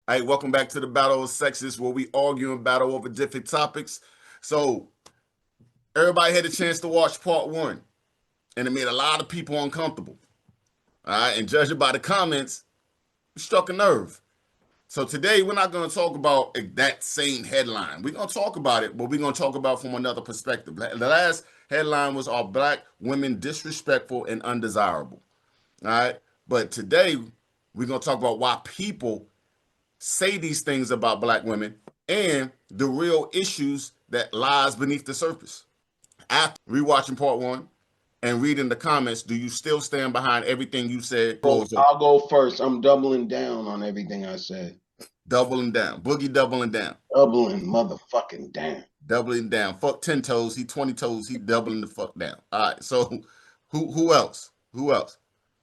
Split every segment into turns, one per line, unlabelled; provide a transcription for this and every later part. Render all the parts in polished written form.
All right, welcome back to the Battle of Sexes, where we argue and battle over different topics. So everybody had a chance to watch part one, and it made a lot of people uncomfortable. All right, and judging by the comments, it struck a nerve. So today we're not going to talk about that same headline. We're going to talk about it, but we're going to talk about from another perspective. The last headline was "Are Black Women Disrespectful and Undesirable?" All right, but today we're going to talk about why people say these things about Black women and the real issues that lies beneath the surface. After rewatching part one and reading the comments, do you still stand behind everything you said?
I'll go first. I'm doubling down on everything I said.
Doubling down. Boogie doubling down.
Doubling motherfucking down.
Doubling down. Fuck 10 toes. He 20 toes. He doubling the fuck down. All right. So who else? Who else?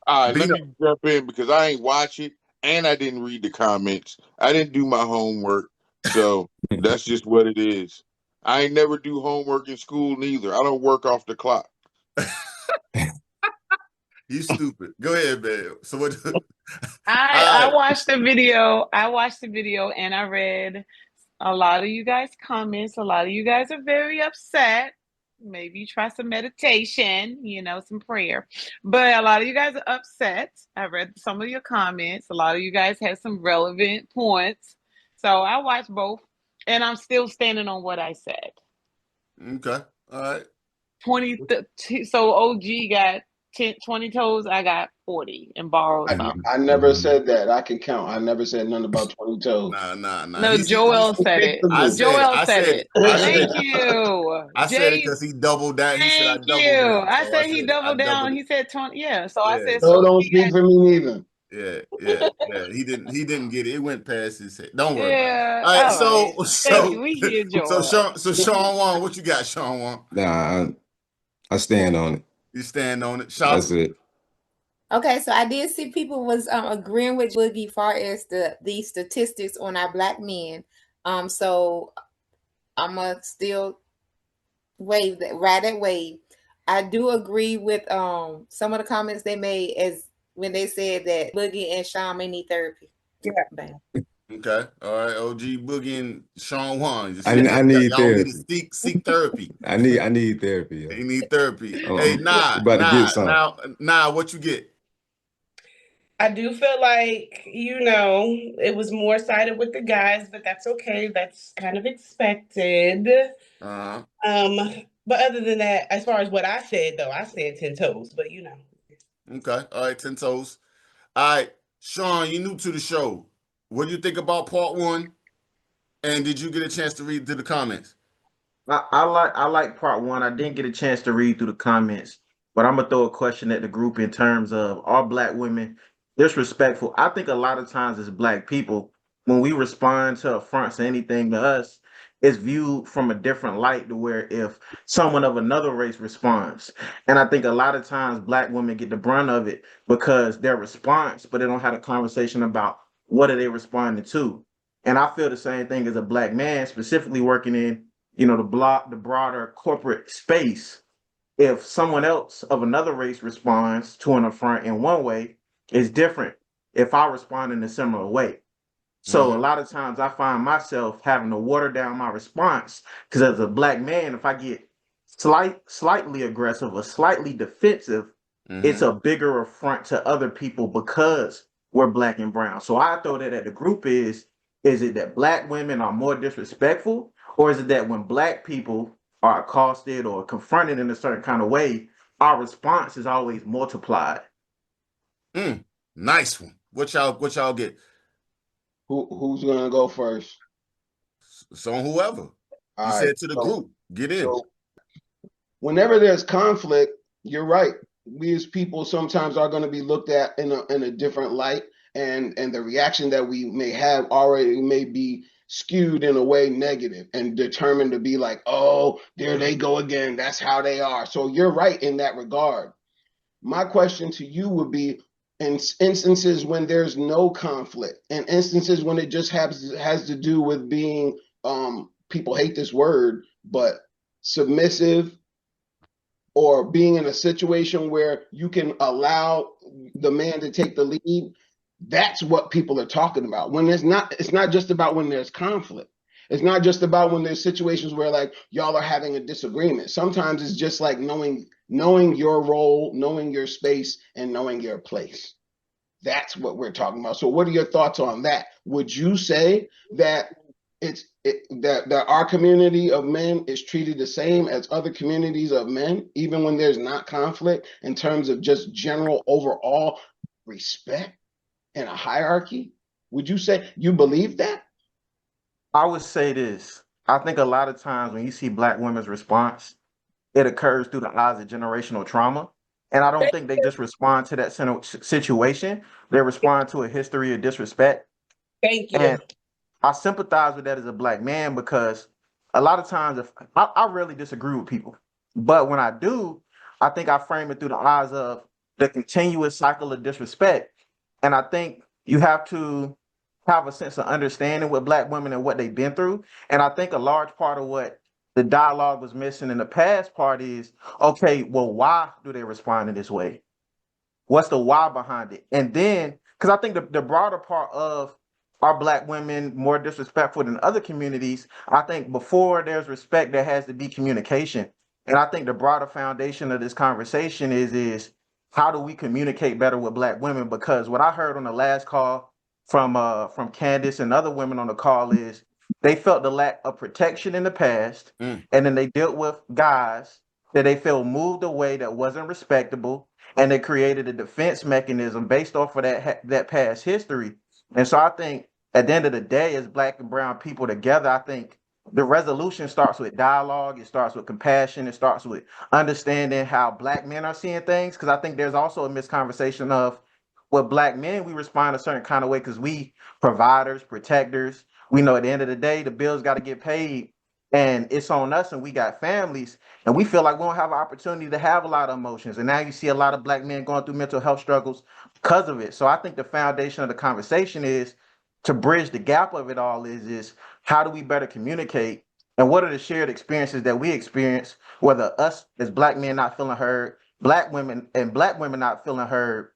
All right, let
Bino.
me jump in because I ain't watch it and I didn't read the comments. I didn't do my homework. So that's just what it is. I ain't never do homework in school neither. I don't work off the clock.
You stupid. Go ahead, man. So what?
I watched the video. I watched the video and I read a lot of you guys' comments. A lot of you guys are very upset. Maybe try some meditation, some prayer. But a lot of you guys are upset. I read some of your comments. A lot of you guys had some relevant points. So I watched both and I'm still standing on what I said.
Okay. All right.
20 so OG got 20 toes, I got 40 and borrowed some.
I never said that. I can count. I never said nothing about 20 toes.
Nah.
No, Joel said it. Joel said it. Thank you.
I said it because he doubled down. He said I
Thank
doubled
you.
down.
I
So
said he doubled down. He said 20. Yeah. So I said
So
so.
don't speak for me neither.
Yeah. He didn't get it. It went past his head. Don't worry about it.
Yeah.
All right.
All right. Thank you. We hear Joel.
Sean Juan, what you got, Sean Juan?
Nah, I stand on it.
You stand on it.
That's it.
Okay, so I did see people was agreeing with Boogie far as the statistics on our Black men. So I'm gonna still ride that wave. I do agree with some of the comments they made as when they said that Boogie and Sean may need therapy. Yeah, bam.
Okay. All right. OG Boogie and Sean Juan.
I need
y'all
therapy.
need to seek therapy.
I need therapy.
Yeah. You need therapy.
Hey,
nah. What you get?
I do feel like, it was more sided with the guys, but that's okay. That's kind of expected.
Uh-huh.
But other than that, as far as what I said, though, I said 10 toes, but
Okay. All right, 10 toes. All right. Sean, you new to the show. What do you think about part one? And did you get a chance to read through the comments?
I like part one. I didn't get a chance to read through the comments, but I'm gonna throw a question at the group in terms of are Black women disrespectful? I think a lot of times as Black people, when we respond to affronts or anything to us, it's viewed from a different light to where if someone of another race responds. And I think a lot of times Black women get the brunt of it because their response, but they don't have a conversation about what are they responding to. And I feel the same thing as a Black man, specifically working in the broader corporate space. If someone else of another race responds to an affront in one way, it's different if I respond in a similar way. So a lot of times I find myself having to water down my response because as a Black man, if I get slightly aggressive or slightly defensive, it's a bigger affront to other people because we're Black and brown. So I throw that at the group is it that Black women are more disrespectful? Or is it that when Black people are accosted or confronted in a certain kind of way, our response is always multiplied?
Nice one. What y'all get?
Who's gonna go first?
So whoever. You said to the group, get in.
So whenever there's conflict, you're right. We as people sometimes are going to be looked at in a different light, and the reaction that we may have already may be skewed in a way negative and determined to be like, oh, there they go again. That's how they are. So you're right in that regard. My question to you would be, in instances when there's no conflict, and instances when it just has to do with being, people hate this word, but submissive, or being in a situation where you can allow the man to take the lead, That's what people are talking about. When it's not just about when there's conflict. It's not just about when there's situations where like y'all are having a disagreement. Sometimes it's just like knowing your role, knowing your space, and knowing your place. That's what we're talking about. So what are your thoughts on that? Would you say that that our community of men is treated the same as other communities of men, even when there's not conflict, in terms of just general overall respect and a hierarchy? Would you say you believe that?
I would say this. I think a lot of times when you see Black women's response, it occurs through the eyes of generational trauma. And I don't think they just respond to that situation. They respond to a history of disrespect.
Thank you.
And I sympathize with that as a Black man because a lot of times if I rarely disagree with people. But when I do, I think I frame it through the eyes of the continuous cycle of disrespect. And I think you have to have a sense of understanding with Black women and what they've been through. And I think a large part of what the dialogue was missing in the past part is, okay, well, why do they respond in this way? What's the why behind it? And then, because I think the broader part of are Black women more disrespectful than other communities? I think before there's respect, there has to be communication. And I think the broader foundation of this conversation is how do we communicate better with Black women? Because what I heard on the last call from Candace and other women on the call is they felt the lack of protection in the past, and then they dealt with guys that they felt moved away that wasn't respectable, and they created a defense mechanism based off of that past history. And so I think at the end of the day, as Black and brown people together, I think the resolution starts with dialogue. It starts with compassion. It starts with understanding how Black men are seeing things. Because I think there's also a misconversation of with Black men, we respond a certain kind of way because we providers, protectors. We know at the end of the day, the bills got to get paid, and it's on us, and we got families, and we feel like we don't have an opportunity to have a lot of emotions. And now you see a lot of Black men going through mental health struggles because of it. So I think the foundation of the conversation is to bridge the gap of it all is how do we better communicate, and what are the shared experiences that we experience, whether us as Black men not feeling heard, Black women not feeling heard.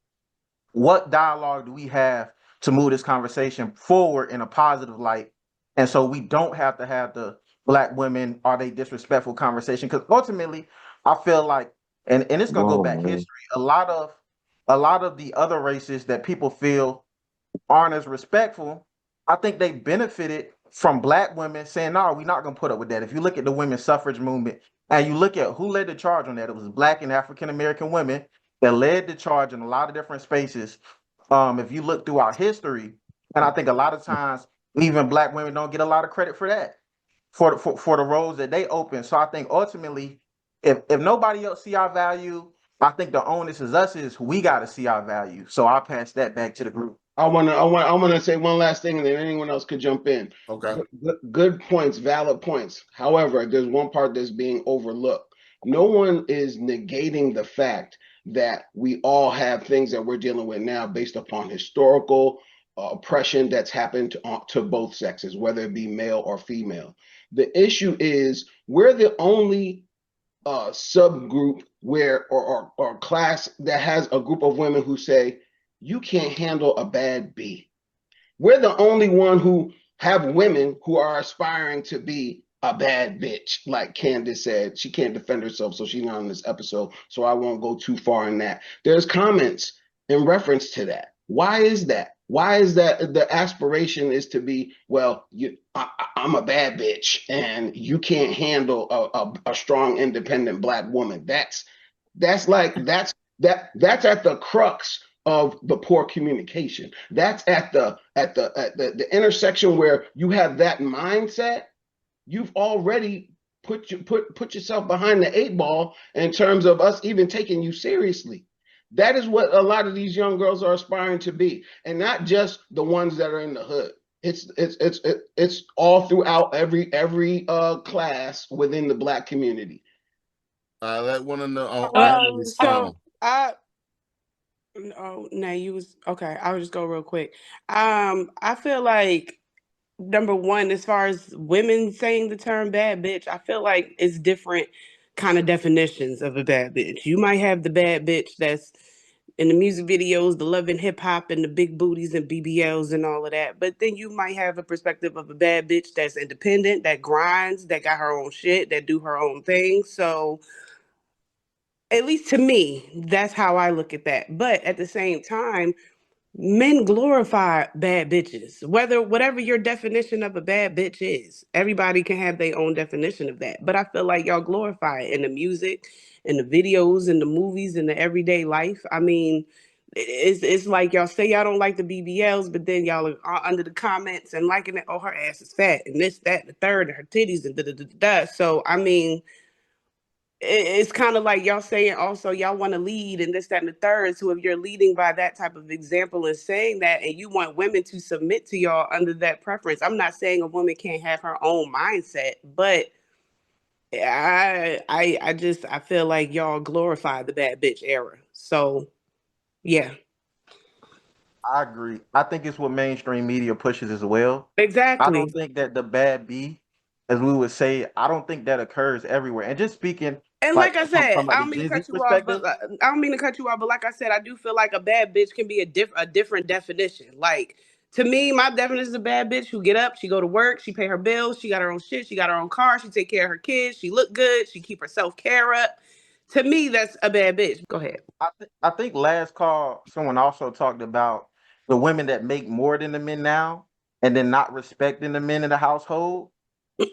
What dialogue do we have to move this conversation forward in a positive light? And so we don't have to have the Black women are they disrespectful conversation, because ultimately I feel like, and it's gonna go back history, a lot of the other races that people feel aren't as respectful, I think they benefited from Black women saying, no, we're not going to put up with that. If you look at the women's suffrage movement and you look at who led the charge on that, it was Black and African American women that led the charge in a lot of different spaces. If you look through our history, and I think a lot of times even Black women don't get a lot of credit for that, for the roles that they open. So I think ultimately, if nobody else see our value, I think the onus is us, is we got to see our value. So I'll pass that back to the group.
I wanna say one last thing, and then anyone else could jump in.
Okay.
Good points, valid points. However, there's one part that's being overlooked. No one is negating the fact that we all have things that we're dealing with now based upon historical oppression that's happened to both sexes, whether it be male or female. The issue is we're the only subgroup where or class that has a group of women who say you can't handle a bad B. We're the only one who have women who are aspiring to be a bad bitch. Like Candace said, she can't defend herself, so she's not on this episode. So I won't go too far in that. There's comments in reference to that. Why is that? Why is that the aspiration is to be, well, I'm a bad bitch and you can't handle a strong, independent Black woman. That's at the crux of the poor communication. That's at the intersection where you have that mindset. You've already put yourself behind the 8 ball in terms of us even taking you seriously. That is what a lot of these young girls are aspiring to be, and not just the ones that are in the hood. It's all throughout every class within the Black community.
I let one of the
Oh, no, you was okay. I'll just go real quick. I feel like number one, as far as women saying the term bad bitch, I feel like it's different kind of definitions of a bad bitch. You might have the bad bitch that's in the music videos, the love and hip hop and the big booties and BBLs and all of that. But then you might have a perspective of a bad bitch that's independent, that grinds, that got her own shit, that do her own thing. So at least to me, that's how I look at that. But at the same time, men glorify bad bitches. Whatever your definition of a bad bitch is, everybody can have their own definition of that. But I feel like y'all glorify it in the music, in the videos, in the movies, in the everyday life. I mean, it's like y'all say y'all don't like the BBLs, but then y'all are under the comments and liking it. Oh, her ass is fat, and this, that, and the third, and her titties, and da da da da. So I mean, it's kind of like y'all saying also y'all want to lead and this, that, and the third. So if you're leading by that type of example and saying that, and you want women to submit to y'all under that preference, I'm not saying a woman can't have her own mindset, but I feel like y'all glorify the bad bitch era. So yeah,
I agree. I think it's what mainstream media pushes as well. I don't
exactly.
think that the bad B, as we would say, I don't think that occurs everywhere. And just speaking
And
like
like I
from
said,
like
I
the
don't mean to
Gen Z
cut you off, but
perspective,
I don't mean to cut you off, but like I said, I do feel like a bad bitch can be a different definition. Like to me, my definition is a bad bitch who get up, she go to work, she pay her bills, she got her own shit, she got her own car, she take care of her kids, she look good, she keep her self care up. To me, that's a bad bitch. Go ahead.
I think last call someone also talked about the women that make more than the men now and then not respecting the men in the household.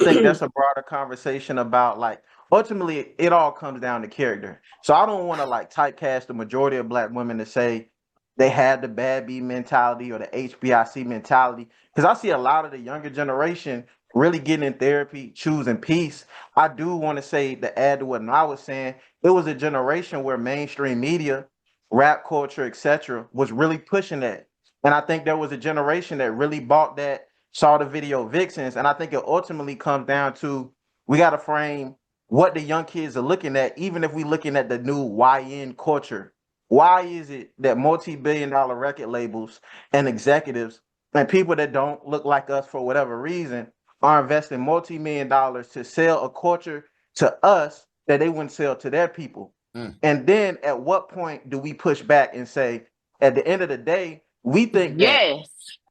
Think that's a broader conversation about like ultimately it all comes down to character. So I don't want to like typecast the majority of black women to say they had the bad B mentality or the HBIC mentality because I see a lot of the younger generation really getting in therapy, choosing peace. I do want to say to add to what I was saying, it was a generation where mainstream media, rap culture, etc., was really pushing that. And I think there was a generation that really bought that, saw the video vixens, and I think it ultimately comes down to we got to frame what the young kids are looking at, even if we looking at the new YN culture. Why is it that multi-billion-dollar record labels and executives and people that don't look like us for whatever reason are investing multi-million dollars to sell a culture to us that they wouldn't sell to their people?
Mm.
And then at what point do we push back and say, at the end of the day, we think that
Yes.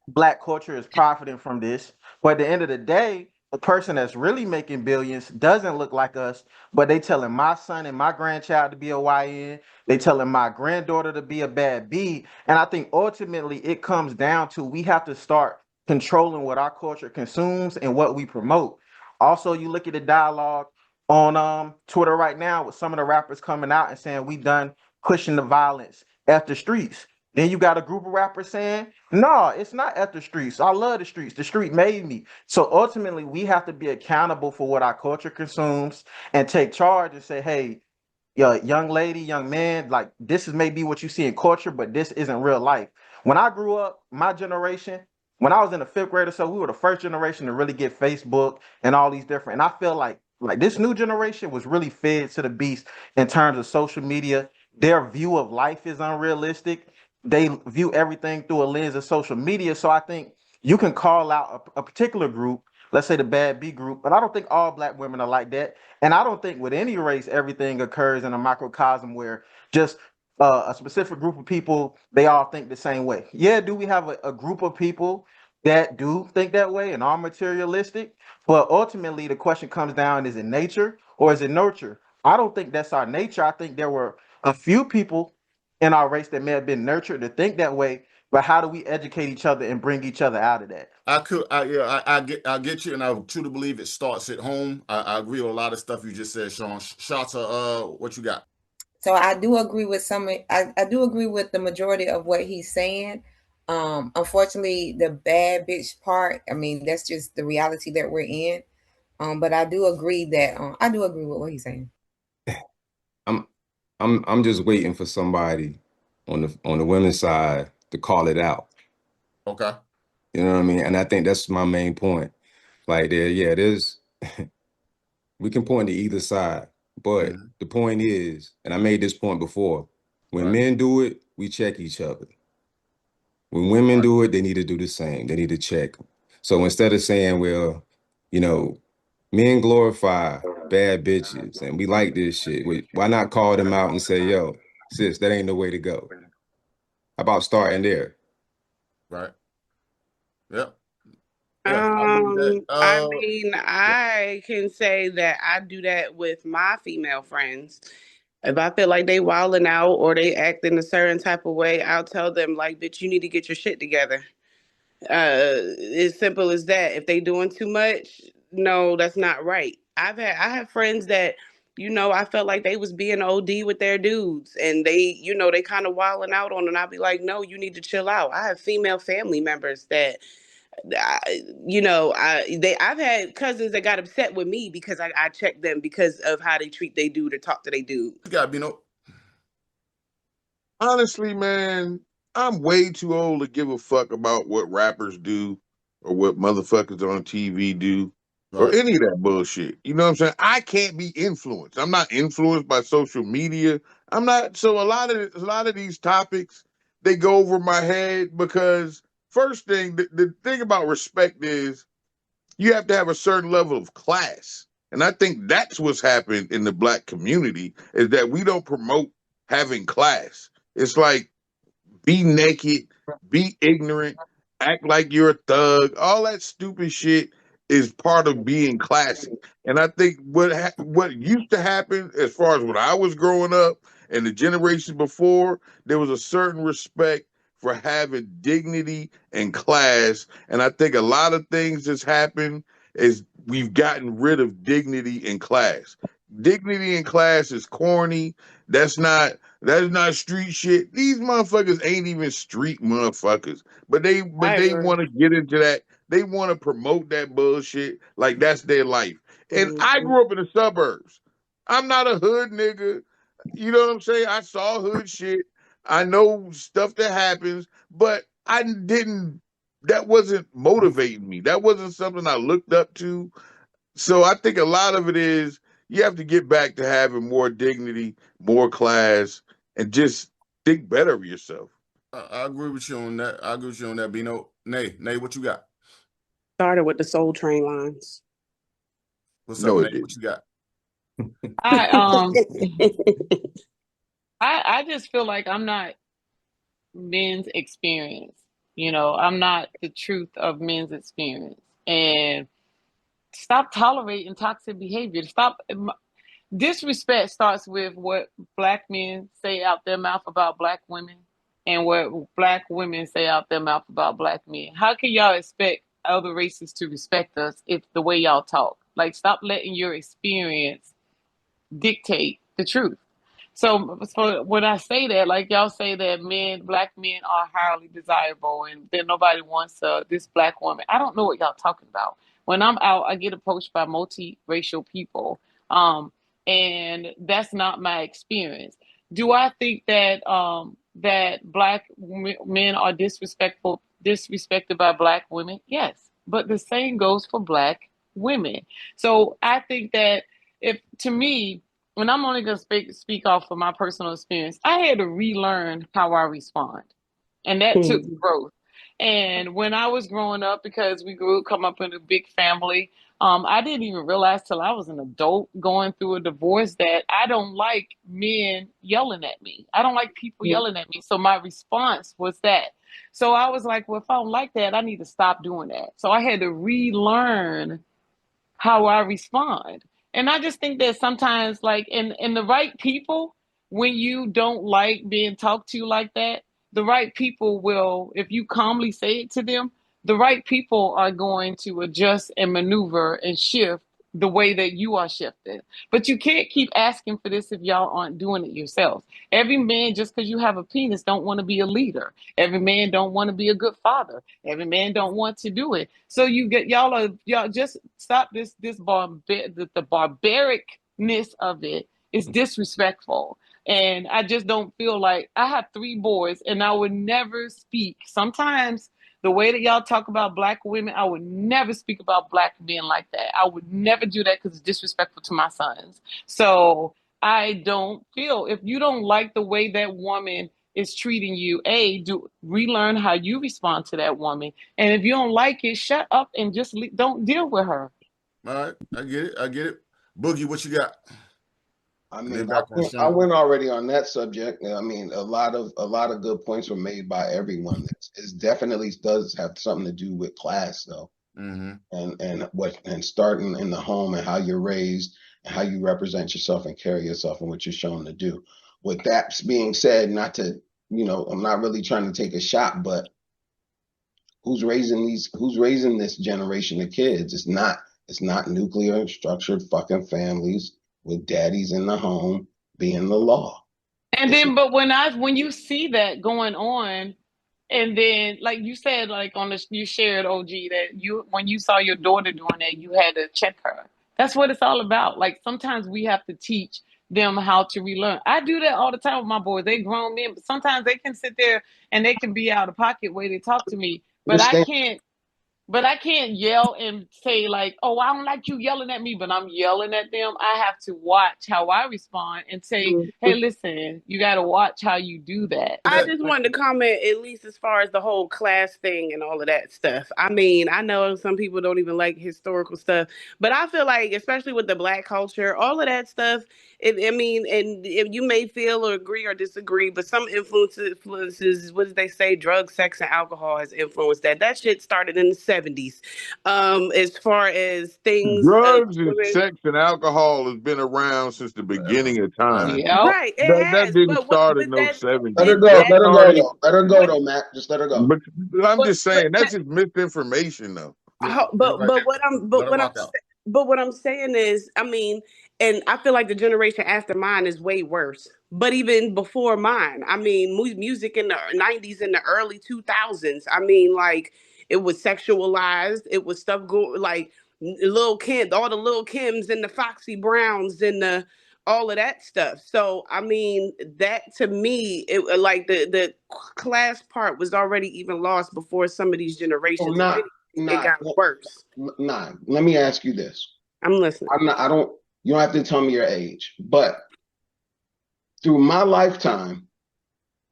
black culture is profiting from this. But at the end of the day, the person that's really making billions doesn't look like us, but they telling my son and my grandchild to be a YN. They telling my granddaughter to be a bad B. And I think ultimately it comes down to we have to start controlling what our culture consumes and what we promote. Also, you look at the dialogue on Twitter right now with some of the rappers coming out and saying we done pushing the violence at the streets. Then you got a group of rappers saying, no, it's not at the streets. I love the streets. The street made me. So ultimately, we have to be accountable for what our culture consumes and take charge and say, hey, young lady, young man, like this is maybe what you see in culture, but this isn't real life. When I grew up, my generation, when I was in the fifth grade or so, we were the first generation to really get Facebook and all these different. And I feel like this new generation was really fed to the beast in terms of social media. Their view of life is unrealistic. They view everything through a lens of social media. So I think you can call out a particular group, let's say the bad B group, but I don't think all black women are like that. And I don't think with any race, everything occurs in a microcosm where just a specific group of people, they all think the same way. Yeah, do we have a group of people that do think that way and are materialistic? But ultimately, the question comes down, is it nature or is it nurture? I don't think that's our nature. I think there were a few people in our race that may have been nurtured to think that way, but how do we educate each other and bring each other out of that?
I get you, and I truly believe it starts at home. I agree with a lot of stuff you just said, Sean. Shata, what you got?
So I do agree with I do agree with the majority of what he's saying. Unfortunately, the bad bitch part, I mean, that's just the reality that we're in. But I do agree that I do agree with what he's saying.
I'm I'm just waiting for somebody on the women's side to call it out.
Okay.
You know what I mean? And I think that's my main point. Like there's we can point to either side, but
Mm-hmm.
the point is, and I made this point before, when
Right.
men do it, we check each other. When women
Right.
do it, they need to do the same. They need to check. So instead of saying, well, you know, men glorify bad bitches and we like this shit, why not call them out and say, yo, sis, that ain't the way to go. about starting there.
Right. Yep. Yeah, I agree with that.
I mean, I can say that I do that with my female friends. If I feel like they wilding out or they act in a certain type of way, I'll tell them like, "Bitch, you need to get your shit together." As simple as that. If they doing too much, no, that's not right. I have friends that, I felt like they was being OD with their dudes and they kind of wilding out on, and I'll be like, no, you need to chill out. I have female family members that I've had cousins that got upset with me because I checked them because of how they treat they dude or talk to they dude.
You got Bino.
Honestly, man, I'm way too old to give a fuck about what rappers do or what motherfuckers on TV do or
Right.
any of that bullshit. You know what I'm saying? I can't be influenced. I'm not influenced by social media. I'm not. So a lot of these topics, they go over my head because first thing, the thing about respect is you have to have a certain level of class. And I think that's what's happened in the black community is that we don't promote having class. It's like be naked, be ignorant, act like you're a thug. All that stupid shit is part of being classy. And I think what used to happen, as far as when I was growing up and the generations before, there was a certain respect for having dignity and class. And I think a lot of things that's happened is we've gotten rid of dignity and class. Dignity and class is corny. That's not street shit. These motherfuckers ain't even street motherfuckers. But they
I
but they
agree.
want to get into that. They want to promote that bullshit like that's their life. And I
Mhm.
grew up in the suburbs. I'm not a hood nigga. You know what I'm saying? I saw hood shit. I know stuff that happens, but that wasn't motivating me. That wasn't something I looked up to. So I think a lot of it is you have to get back to having more dignity, more class, and just think better of yourself.
I agree with you on that. I agree with you on that, Bino. Nay, what you got?
Started with the Soul Train lines.
What's up,
No,
Nay?
it
What
didn't.
you got?
I I just feel like I'm not men's experience. I'm not the truth of men's experience. And stop tolerating toxic behavior. Stop. Disrespect starts with what black men say out their mouth about black women and what black women say out their mouth about black men. How can y'all expect other races to respect us if the way y'all talk? Like, stop letting your experience dictate the truth. So when I say that, like y'all say that black men are highly desirable and that nobody wants this black woman. I don't know what y'all talking about. When I'm out, I get approached by multiracial people, and that's not my experience. Do I think that that men are disrespected by black women? Yes, but the same goes for black women. So I think that if to me and I'm only going to speak off of my personal experience, I had to relearn how I respond. And that took
Mhm.
growth. And when I was growing up, because come up in a big family, I didn't even realize till I was an adult going through a divorce that I don't like men yelling at me. I don't like people yelling at me. So my response was that. So I was like, well, if I don't like that, I need to stop doing that. So I had to relearn how I respond. And I just think that sometimes, like in the right people, when you don't like being talked to like that, the right people will, if you calmly say it to them, the right people are going to adjust and maneuver and shift the way that you are shifted. But you can't keep asking for this if y'all aren't doing it yourselves. Every man, just because you have a penis, don't want to be a leader. Every man don't want to be a good father. Every man don't want to do it. So y'all just stop the barbaricness of it is disrespectful. And I just don't feel like I have three boys and I would never speak. Sometimes the way that y'all talk about black women, I would never speak about black men like that. I would never do that because it's disrespectful to my sons. So I don't feel if you don't like the way that woman is treating you, do relearn how you respond to that woman. And if you don't like it, shut up and just don't deal with her.
All right, I get it. Boogie, what you got?
I mean, I went already on that subject. I mean, a lot of good points were made by everyone. It definitely does have something to do with class, though, and starting in the home and how you're raised and how you represent yourself and carry yourself and what you're shown to do. With that being said, not to I'm not really trying to take a shot, but who's raising this generation of kids? It's not nuclear structured fucking families with daddies in the home being the law.
And then, but when you see that going on, and then like you said, like you shared, OG, that when you saw your daughter doing that, you had to check her. That's what it's all about. Like sometimes we have to teach them how to relearn. I do that all the time with my boys. They grown men, but sometimes they can sit there and they can be out of pocket way they talk to me. But I can't yell and say like, "Oh, I don't like you yelling at me," but I'm yelling at them. I have to watch how I respond and say, "Hey, listen, you got to watch how you do that."
I just wanted to comment, at least as far as the whole class thing and all of that stuff. I mean, I know some people don't even like historical stuff, but I feel like, especially with the Black culture, all of that stuff, and if you may feel or agree or disagree, but some influences, what did they say? Drugs, sex, and alcohol has influenced that. That shit started in the 70s. As far as things,
drugs and sex and alcohol has been around since the beginning of time.
Right, it
That
has.
didn't
But
start in no 70s.
Let her go. Let her go though. Let her go though, Matt. Just let her go.
But I'm just saying that's just misinformation though.
But what I'm saying is, I mean, and I feel like the generation after mine is way worse. But even before mine, I mean, music in the 90s and the early 2000s, I mean, like it was sexualized. It was stuff like Lil Kim, all the Lil Kims and the Foxy Browns and the all of that stuff. So I mean, that to me, it like the class part was already even lost before some of these generations. It got worse.
Nah, let me ask you this.
I'm listening.
You don't have to tell me your age, but through my lifetime,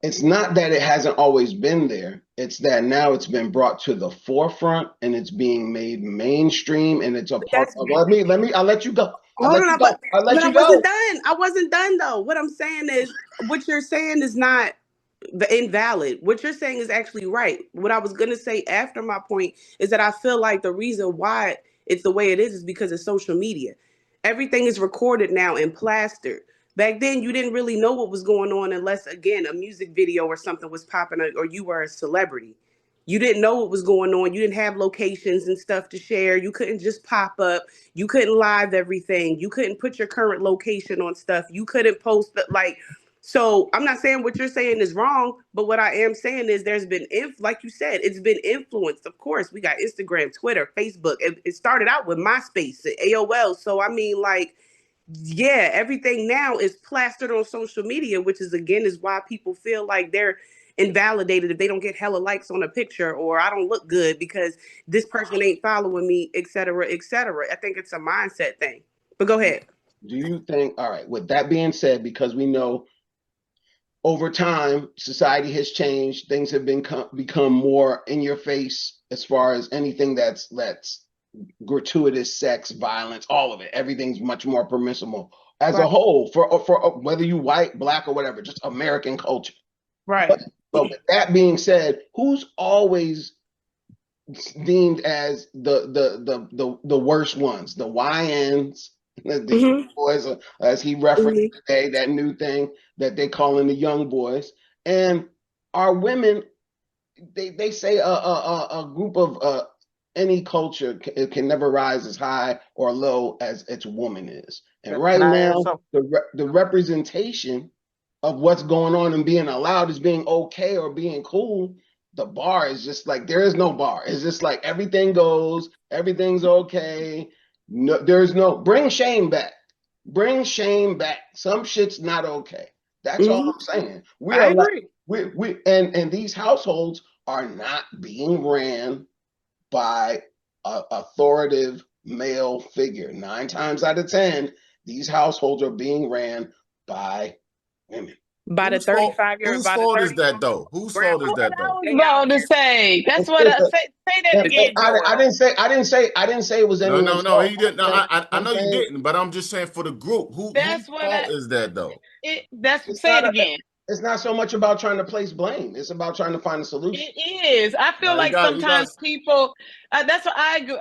it's not that it hasn't always been there. It's that now it's been brought to the forefront and it's being made mainstream and it's a part of. I'll let you go.
Hold on, but I wasn't done though. What I'm saying is, what you're saying is not the invalid. What you're saying is actually right. What I was gonna say after my point is that I feel like the reason why it's the way it is because of social media. Everything is recorded now and plastered. Back then, you didn't really know what was going on unless, again, a music video or something was popping or you were a celebrity. You didn't know what was going on. You didn't have locations and stuff to share. You couldn't just pop up. You couldn't live everything. You couldn't put your current location on stuff. You couldn't post like. So I'm not saying what you're saying is wrong, but what I am saying is there's been, like you said, it's been influenced. Of course, we got Instagram, Twitter, Facebook. It started out with MySpace, AOL. So I mean, like, yeah, everything now is plastered on social media, which is again is why people feel like they're invalidated if they don't get hella likes on a picture or I don't look good because this person ain't following me, et cetera, et cetera. I think it's a mindset thing. But go ahead.
Do you think, all right, with that being said, because we know over time, society has changed. Things have become more in your face as far as anything that's gratuitous sex, violence, all of it. Everything's much more permissible as a whole for whether you white, black, or whatever. Just American culture,
right?
But with that being said, who's always deemed as the worst ones? The YNs. The boys, as he referenced today, that new thing that they calling the young boys, and our women, they say a group of any culture can never rise as high or low as its woman is, and right now the representation of what's going on and being allowed as being okay or being cool. The bar is just like there is no bar. It's just like everything goes, everything's okay. No, there's no bring shame back. Bring shame back. Some shit's not okay. That's all I'm saying.
I agree.
And these households are not being ran by an authoritative male figure. 9 times out of 10, these households are being ran by women.
By the
Whose fault?
35-year,
Whose
by the
fault
30
is that though? Whose fault is
grandma.
that though?
They
About
out
to
here.
say. That's
It's,
what
it's
I
a,
say that again,
I
Joel.
didn't say it was anyone's
No.
fault.
He didn't. No, I
I'm
know you
saying
didn't, but I'm just saying for the group, whose
That's what
fault is that though?
that's
it's
say
not
it again.
it's not so much about trying to place blame. It's about trying to find a solution.
It is. I feel
No,
like
you
sometimes
guys.
people. That's what I agree.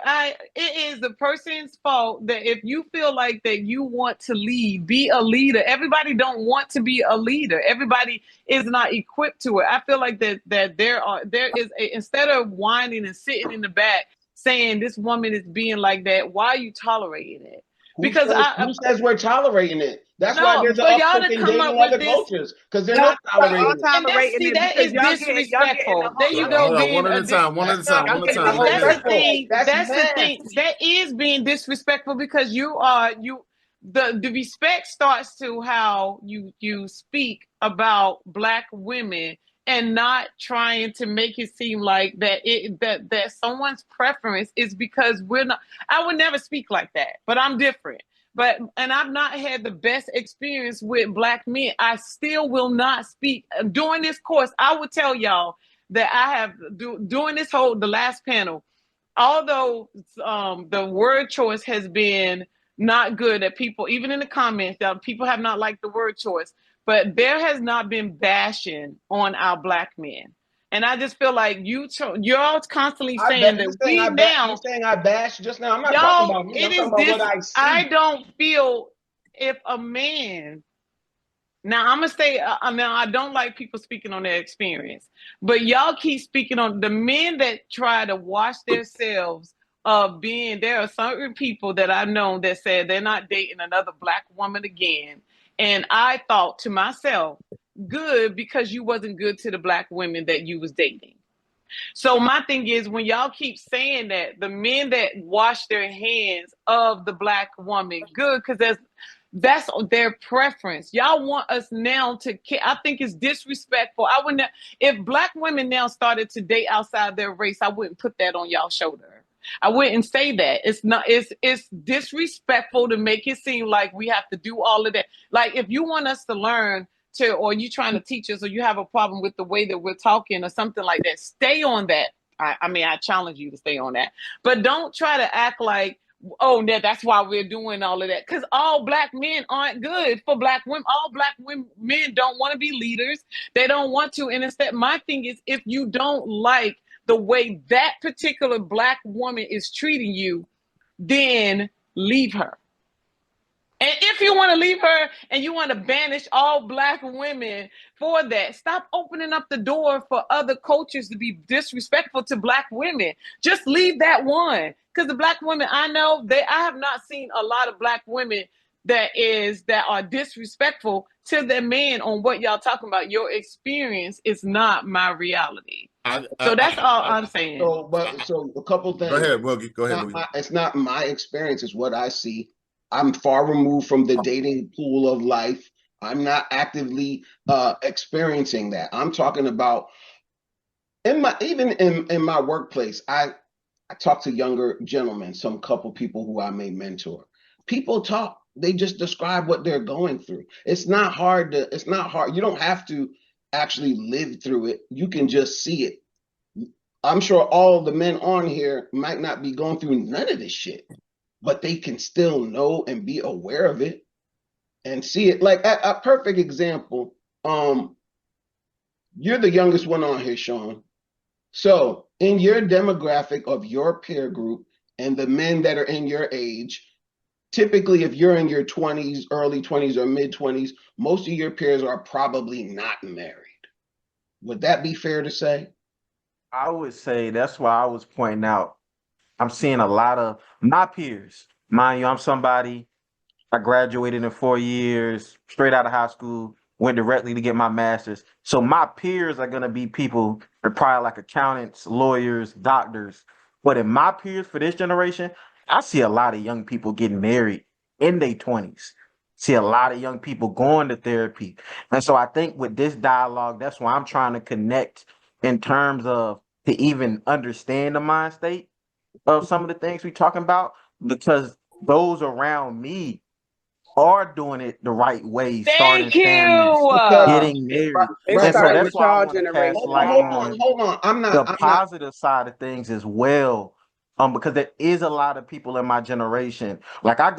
It is the person's fault that if you feel like that you want to lead, be a leader. Everybody don't want to be a leader. Everybody is not equipped to it. I feel like that there is instead of whining and sitting in the back saying this woman is being like that, why are you tolerating it? Because
Who says we're tolerating it? That's why
no,
there's an
for y'all
uptick
to
in
come
dating
up with
other
this.
cultures because they're
No,
not
y'all
tolerating it.
And that's
tolerating
see,
it
that
because
is
y'all getting the
disrespectful. There
whole
you
y'all
go,
getting
Hold on,
being
one at
a
a time. One at a time.
y'all
One at a
getting the
time.
whole
One
that's
at a
the
time.
circle.
thing.
That's
That's the
mess.
thing. That is being disrespectful because the respect starts to how you speak about black women and not trying to make it seem like that someone's preference is because we're not. I would never speak like that, but I'm different. And I've not had the best experience with black men. I still will not speak during this course. I would tell y'all that I have during the last panel, although the word choice has been not good at people, even in the comments, that people have not liked the word choice, but there has not been bashing on our black men. And I just feel like you're all constantly
I bet
saying that
you saying
we
I bet you
now,
saying I bashed just now. I'm not talking
y'all,
about me.
it
I'm talking
is
about what
this.
I
I
see.
don't feel if a man now I'm gonna say now I don't like people speaking on their experience, but y'all keep speaking on the men that try to wash themselves of being. There are certain people that I've known that said they're not dating another black woman again, and I thought to myself, good because you wasn't good to the black women that you was dating. So my thing is when y'all keep saying that, the men that wash their hands of the black woman, good, because that's their preference. Y'all want us now to. I think it's disrespectful. I wouldn't. If black women now started to date outside their race, I wouldn't put that on y'all shoulder. I wouldn't say that. It's not. It's disrespectful to make it seem like we have to do all of that. Like if you want us to learn to, or you trying to teach us, or you have a problem with the way that we're talking, or something like that, stay on that. I mean, I challenge you to stay on that, but don't try to act like, oh, that's why we're doing all of that. Because all black men aren't good for black women. All black men don't want to be leaders. They don't want to. And instead, my thing is, if you don't like the way that particular black woman is treating you, then leave her. And if you want to leave her and you want to banish all black women for that, stop opening up the door for other cultures to be disrespectful to black women. Just leave that one. Because the black women I know, I have not seen a lot of black women that are disrespectful to their men on what y'all talking about. Your experience is not my reality. So that's all I'm saying.
So a couple things.
Go ahead, Boogie. Go ahead, Boogie.
It's not my experience, it's what I see. I'm far removed from the dating pool of life. I'm not actively experiencing that. I'm talking about in my workplace. I talk to younger gentlemen, some couple people who I may mentor. People talk. They just describe what they're going through. It's not hard. You don't have to actually live through it. You can just see it. I'm sure all the men on here might not be going through none of this shit, but they can still know and be aware of it and see it. Like a perfect example. You're the youngest one on here, Sean. So in your demographic of your peer group and the men that are in your age, typically if you're in your 20s, early 20s or mid 20s, most of your peers are probably not married. Would that be fair to say?
I would say that's why I was pointing out. I'm seeing a lot of my peers. Mind you, I'm somebody, I graduated in 4 years, straight out of high school, went directly to get my master's. So my peers are gonna be people that are probably like accountants, lawyers, doctors. But in my peers for this generation, I see a lot of young people getting married in their 20s. See a lot of young people going to therapy. And so I think with this dialogue, that's why I'm trying to connect in terms of to even understand the mind state of some of the things we're talking about, because those around me are doing it the right way, starting
Thank
families,
you.
Because
getting married.
It
And so
started
right.
that's
with
why I
y'all
want to cast
generation.
light on
Hold on. I'm
the
not.
positive side of things as well. Because there is a lot of people in my generation. Like I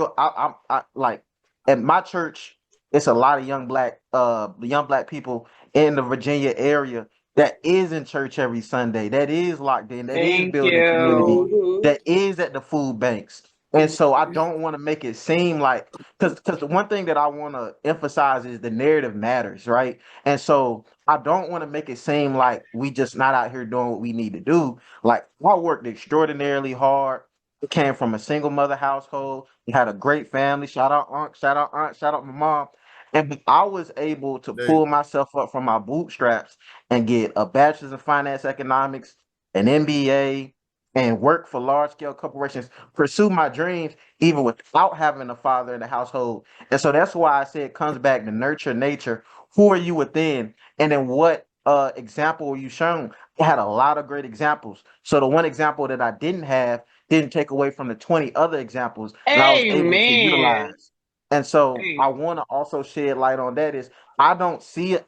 like at my church, it's a lot of young black people in the Virginia area that is in church every Sunday, that is locked in, that is
Thank
building community,
you.
Mm-hmm.
that is at the food banks. And so I don't want to make it seem like because the one thing that I want to emphasize is the narrative matters, right? And so I don't want to make it seem like we just not out here doing what we need to do. Like I worked extraordinarily hard. It came from a single mother household. We had a great family. Shout out aunt, shout out aunt, shout out my mom. And I was able to
Hey,
pull myself up from my bootstraps and get a bachelor's in finance economics, an MBA, and work for large scale corporations, pursue my dreams, even without having a father in the household. And so that's why I say it comes back to nurture nature. Who are you within? And then what example were you shown? I had a lot of great examples. So the one example that I didn't have didn't take away from the 20 other examples that I was able to
Amen.
utilize. And so I
Amen.
want to also shed light on that is I don't see it.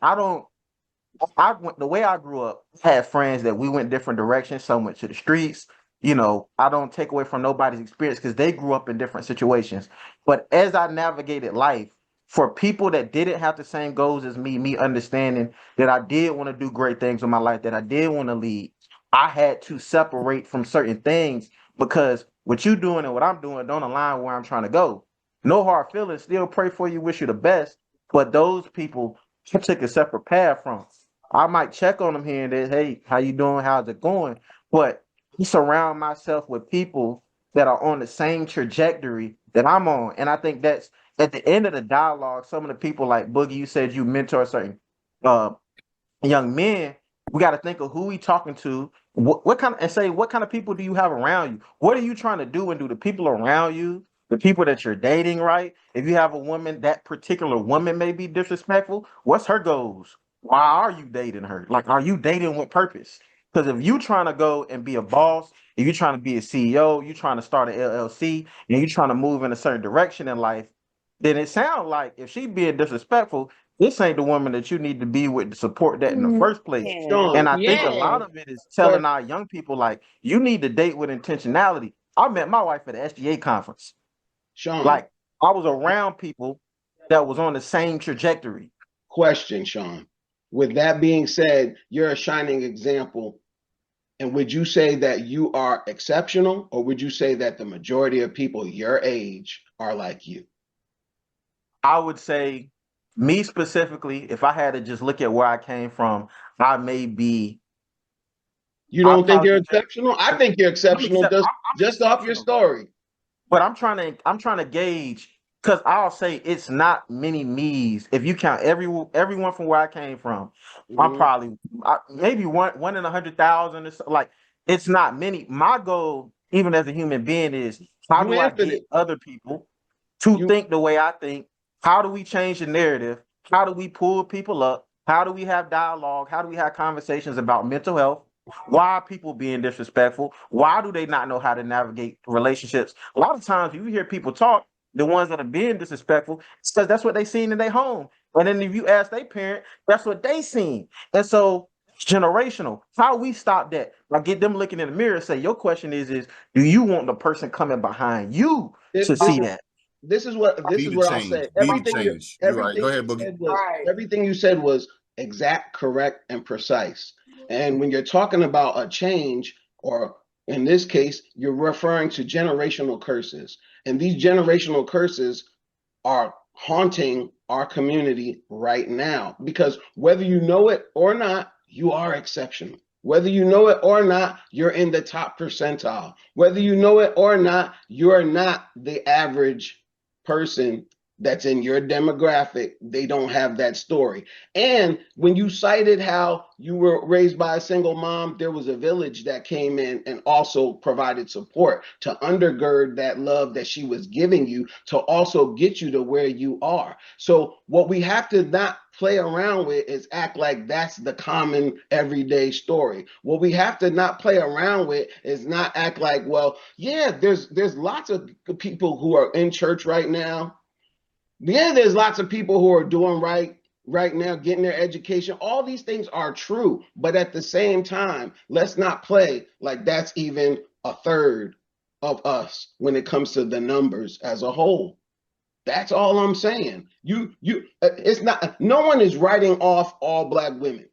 I went the way I grew up, I had friends that we went different directions. Some went to the streets. You know, I don't take away from nobody's experience because they grew up in different situations. But as I navigated life, for people that didn't have the same goals as me understanding that I did want to do great things in my life, that I did want to lead, I had to separate from certain things because what you doing and what I'm doing don't align where I'm trying to go. No hard feelings, still pray for you, wish you the best. But those people I took a separate path from. I might check on them here and there. Hey, how you doing? How's it going? But I surround myself with people that are on the same trajectory that I'm on. And I think that's at the end of the dialogue, some of the people like Boogie, you said you mentor certain uh, young men, we got to think of who we talking to. What kind of and say what kind of people do you have around you? What are you trying to do? And do the people around you, the people that you're dating, right? If you have a woman, that particular woman may be disrespectful. What's her goals? Why are you dating her? Like, are you dating with purpose? Because if you trying to go and be a boss, if you're trying to be a CEO, you're trying to start an LLC, and you're trying to move in a certain direction in life, then it sounds like if she being disrespectful, this ain't the woman that you need to be with to support that in the first place.
Yeah.
And
Sean,
I think a
Yes.
lot of it is telling our
question,
young people like you need to date with intentionality. I met my wife at the SGA conference.
Sean,
Like I was around people that was on the same trajectory.
Sean. With that being said, you're a shining example. And would you say that you are exceptional, or would you say that the majority of people your age are like you?
I would say me specifically, if I had to just look at where I came from, I may be
You
I'll
don't think
probably
you're
be just
exceptional? I think you're exceptional
I'm
just off your
exceptional.
story.
But I'm trying to gauge because I'll say it's not many me's. If you count everyone from where I came from, I'm
Mhm.
probably maybe one in 100,000 or so. Like it's not many. My goal, even as a human being, is how
You
do I
answered
get
it.
other people to
You
think the way I think? How do we change the narrative? How do we pull people up? How do we have dialogue? How do we have conversations about mental health? Why are people being disrespectful? Why do they not know how to navigate relationships? A lot of times, you hear people talk, the ones that are being disrespectful, it's because that's what they seen in their home. And then if you ask their parent, that's what they seen. And so it's generational. How we stop that? Like get them looking in the mirror and say, your question is do you want the person coming behind you
this,
to
this
see that?
be the
I'll say.
change. Be the change. You're right. Go ahead, Boogie.
Right.
Everything you said was exact, correct, and precise. And when you're talking about a change, or in this case, you're referring to generational curses. And these generational curses are haunting our community right now because whether you know it or not, you are exceptional. Whether you know it or not, you're in the top percentile. Whether you know it or not, you're not the average person that's in your demographic. They don't have that story. And when you cited how you were raised by a single mom, there was a village that came in and also provided support to undergird that love that she was giving you to also get you to where you are. So, what we have to not play around with is act like that's the common everyday story. What we have to not play around with is not act like, well, yeah, there's lots of people who are in church right now Yeah, there's lots of people who are doing right now, getting their education. All these things are true, but at the same time, let's not play like that's even a third of us when it comes to the numbers as a whole. That's all I'm saying. It's not. No one is writing off all black women.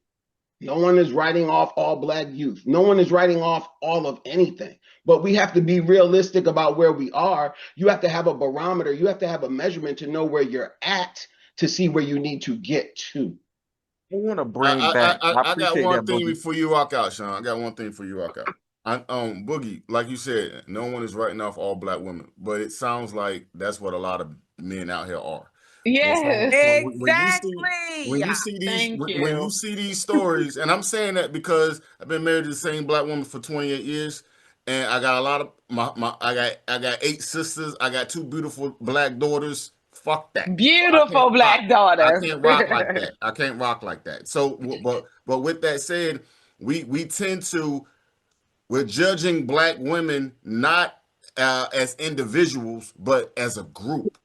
No one is writing off all black youth. No one is writing off all of anything. But we have to be realistic about where we are. You have to have a barometer. You have to have a measurement to know where you're at to see where you need to get to.
I want to bring back. I
I got
appreciate
one
that,
thing
Boogie.
before you rock out, Sean. I got one thing for you rock out. Boogie, like you said, no one is writing off all black women, but it sounds like that's what a lot of men out here are. And so,
Yes.
when
Exactly.
you see these
Thank
when you
you.
see these stories, and I'm saying that because I've been married to the same black woman for 28 years, and I got a lot of I got 8 sisters, I got 2 beautiful black daughters. Fuck that. So
Beautiful black
I
daughters.
can't rock like that. I can't rock like that. So, but with that said, we tend to we're judging black women not as individuals, but as a group.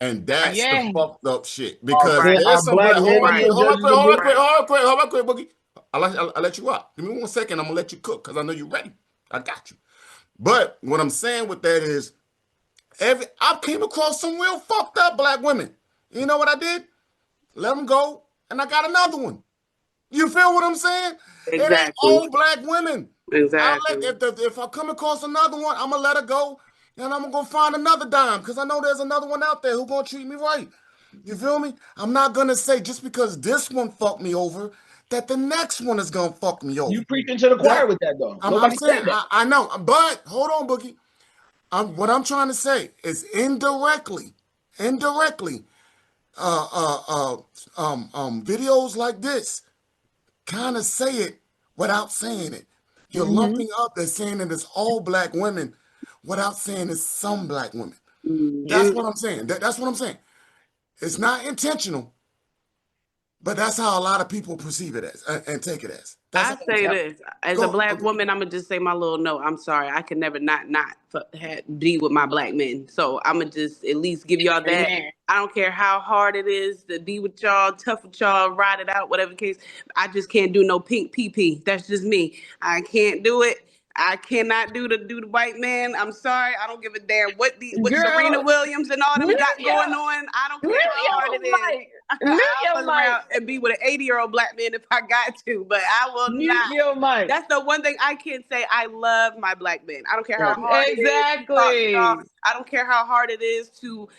And
Right.
that's the
Yeah.
fucked up shit.
Are,
Because
Right.
are
there's some
black
black. Hold
men
on,
Right.
being
hold on,
judged
quick,
as a
hold on,
group?
quick,
Right.
hold on, quick, Boogie. I'll let you out. Give me 1 second. I'm gonna let you cook because I know you're ready. I got you. But what I'm saying with that is, I came across some real fucked up black women. You know what I did? Let them go, and I got another one. You feel what I'm saying? It ain't
Exactly.
all black women.
Exactly.
If I come across another one, I'm gonna let her go, and I'm gonna go find another dime because I know there's another one out there who gonna treat me right. You feel me? I'm not gonna say just because this one fucked me over that the next one is gonna fuck me over.
You preaching to the choir
That
with that though.
I'm
Nobody
saying
said that.
I know, but hold on, Boogie. What I'm trying to say is indirectly, uh, uh, uh, videos like this kind of say it without saying it. You're
Hmm.
lumping up and saying that it's all black women without saying it's some black women. That's
Mhm.
what I'm saying. That's what I'm saying. It's not intentional, but that's how a lot of people perceive it as and take it as. That's
I
all I'm
say
saying.
this as a
Go.
black
Okay.
woman, I'm gonna just say my little note. I'm sorry, I can never not be with my black men. So I'm gonna just at least give y'all that.
Amen.
I don't care how hard it is to be with y'all, tough with y'all, ride it out, whatever the case. I just can't do no pink PP. That's just me. I can't do it. I cannot do the white man. I'm sorry. I don't give a damn what Serena
Girl,
Williams and all them
mute
got
your
going on. I don't care
mute
how hard
your
it is.
mic. Mute
I'll
your
fuck
mic.
around and be with an 80-year-old black man if I got to, but I will
Mute
not.
your mic.
That's the one thing I can say. I love my black men. I don't care how
Yeah.
hard it is to talk to y'all.
Exactly.
I don't care how hard it is to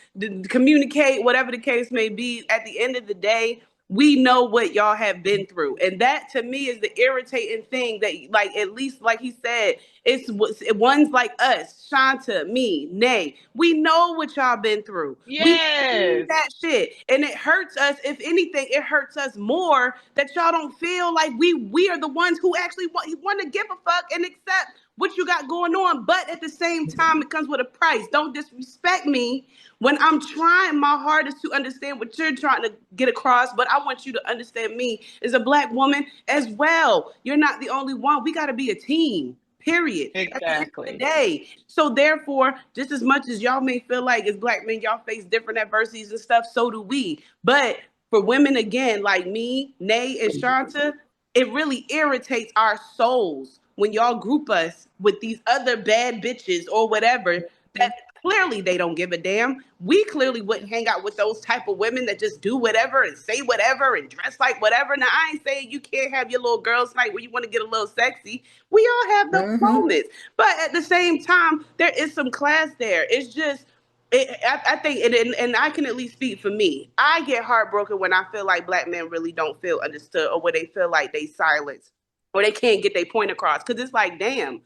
communicate, whatever the case may be. At the end of the day, we know what y'all have been through. And that to me is the irritating thing that, like, at least, like he said, it's ones like us, Shanta, me, Nay. We know what y'all been through. We seen
Yes.
that shit. And it hurts us. If anything, it hurts us more that y'all don't feel like we are the ones who actually want to give a fuck and accept what you got going on. But at the same time, it comes with a price. Don't disrespect me when I'm trying my hardest to understand what you're trying to get across. But I want you to understand me as a black woman as well. You're not the only one. We got to be a team. Period. At the end of the
Exactly.
day. So therefore, just as much as y'all may feel like as black men, y'all face different adversities and stuff, so do we. But for women, again, like me, Nay, and Shanta, it really irritates our souls when y'all group us with these other bad bitches or whatever that clearly they don't give a damn. We clearly wouldn't hang out with those type of women that just do whatever and say whatever and dress like whatever. Now, I ain't saying you can't have your little girls' night where you want to get a little sexy. We all have those
Hmm.
moments. But at the same time, there is some class there. It's just I think, and I can at least speak for me. I get heartbroken when I feel like black men really don't feel understood, or when they feel like they silenced, or they can't get their point across. Because it's like, damn,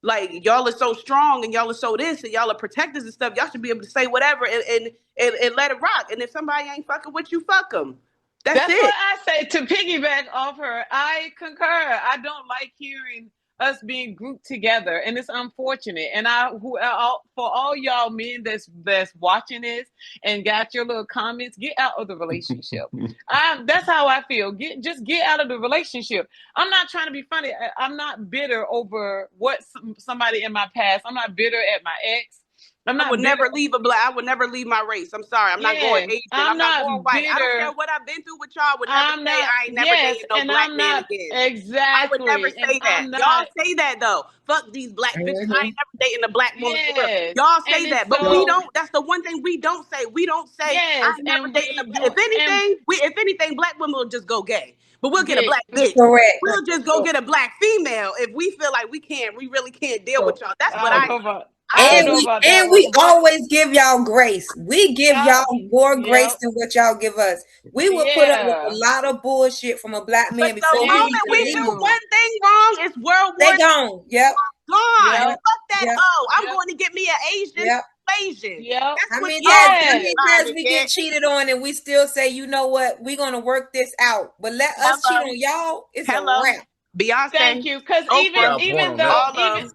like y'all are so strong, and y'all are so this, and y'all are protectors and stuff. Y'all should be able to say whatever and let it rock. And if somebody ain't fucking with you, fuck them. That's
That's what
it.
I say to piggyback off her. I concur. I don't like hearing us being grouped together, and it's unfortunate. And for all y'all men that's watching this and got your little comments, get out of the relationship. That's how I feel. Just get out of the relationship. I'm not trying to be funny. I'm not bitter over what somebody in my past. I'm not bitter at my ex. I'm not
I would
bitter.
never leave I would never leave my race. I'm sorry. I'm not going Asian. I'm not going white.
Bitter.
I don't care what I've been through with y'all. I would never say I ain't never dating no black man again.
Exactly.
I would never say that. Y'all say that though. Fuck these black bitches. I ain't never dating a black woman for real. Y'all say that, but we don't. That's the one thing we don't say. We don't say I ain't never dating a black. If anything, black women will just go gay. But we'll get a black bitch.
Correct.
We'll just go get a black female if we feel like we really can't deal with y'all. That's what
And we always give y'all grace. We give y'all more grace than what y'all give us. We will put up with a lot of bullshit from a black man before
the moment we do one thing wrong, it's World War.
They gone. Yep.
Gone. Fuck that hoe. I'm going to get me an Asian. Asian.
How many times we get cheated on and we still say, you know what, we're gonna work this out. But let us cheat on y'all. It's a wrap.
Beyonce.
Thank you. Because even though that's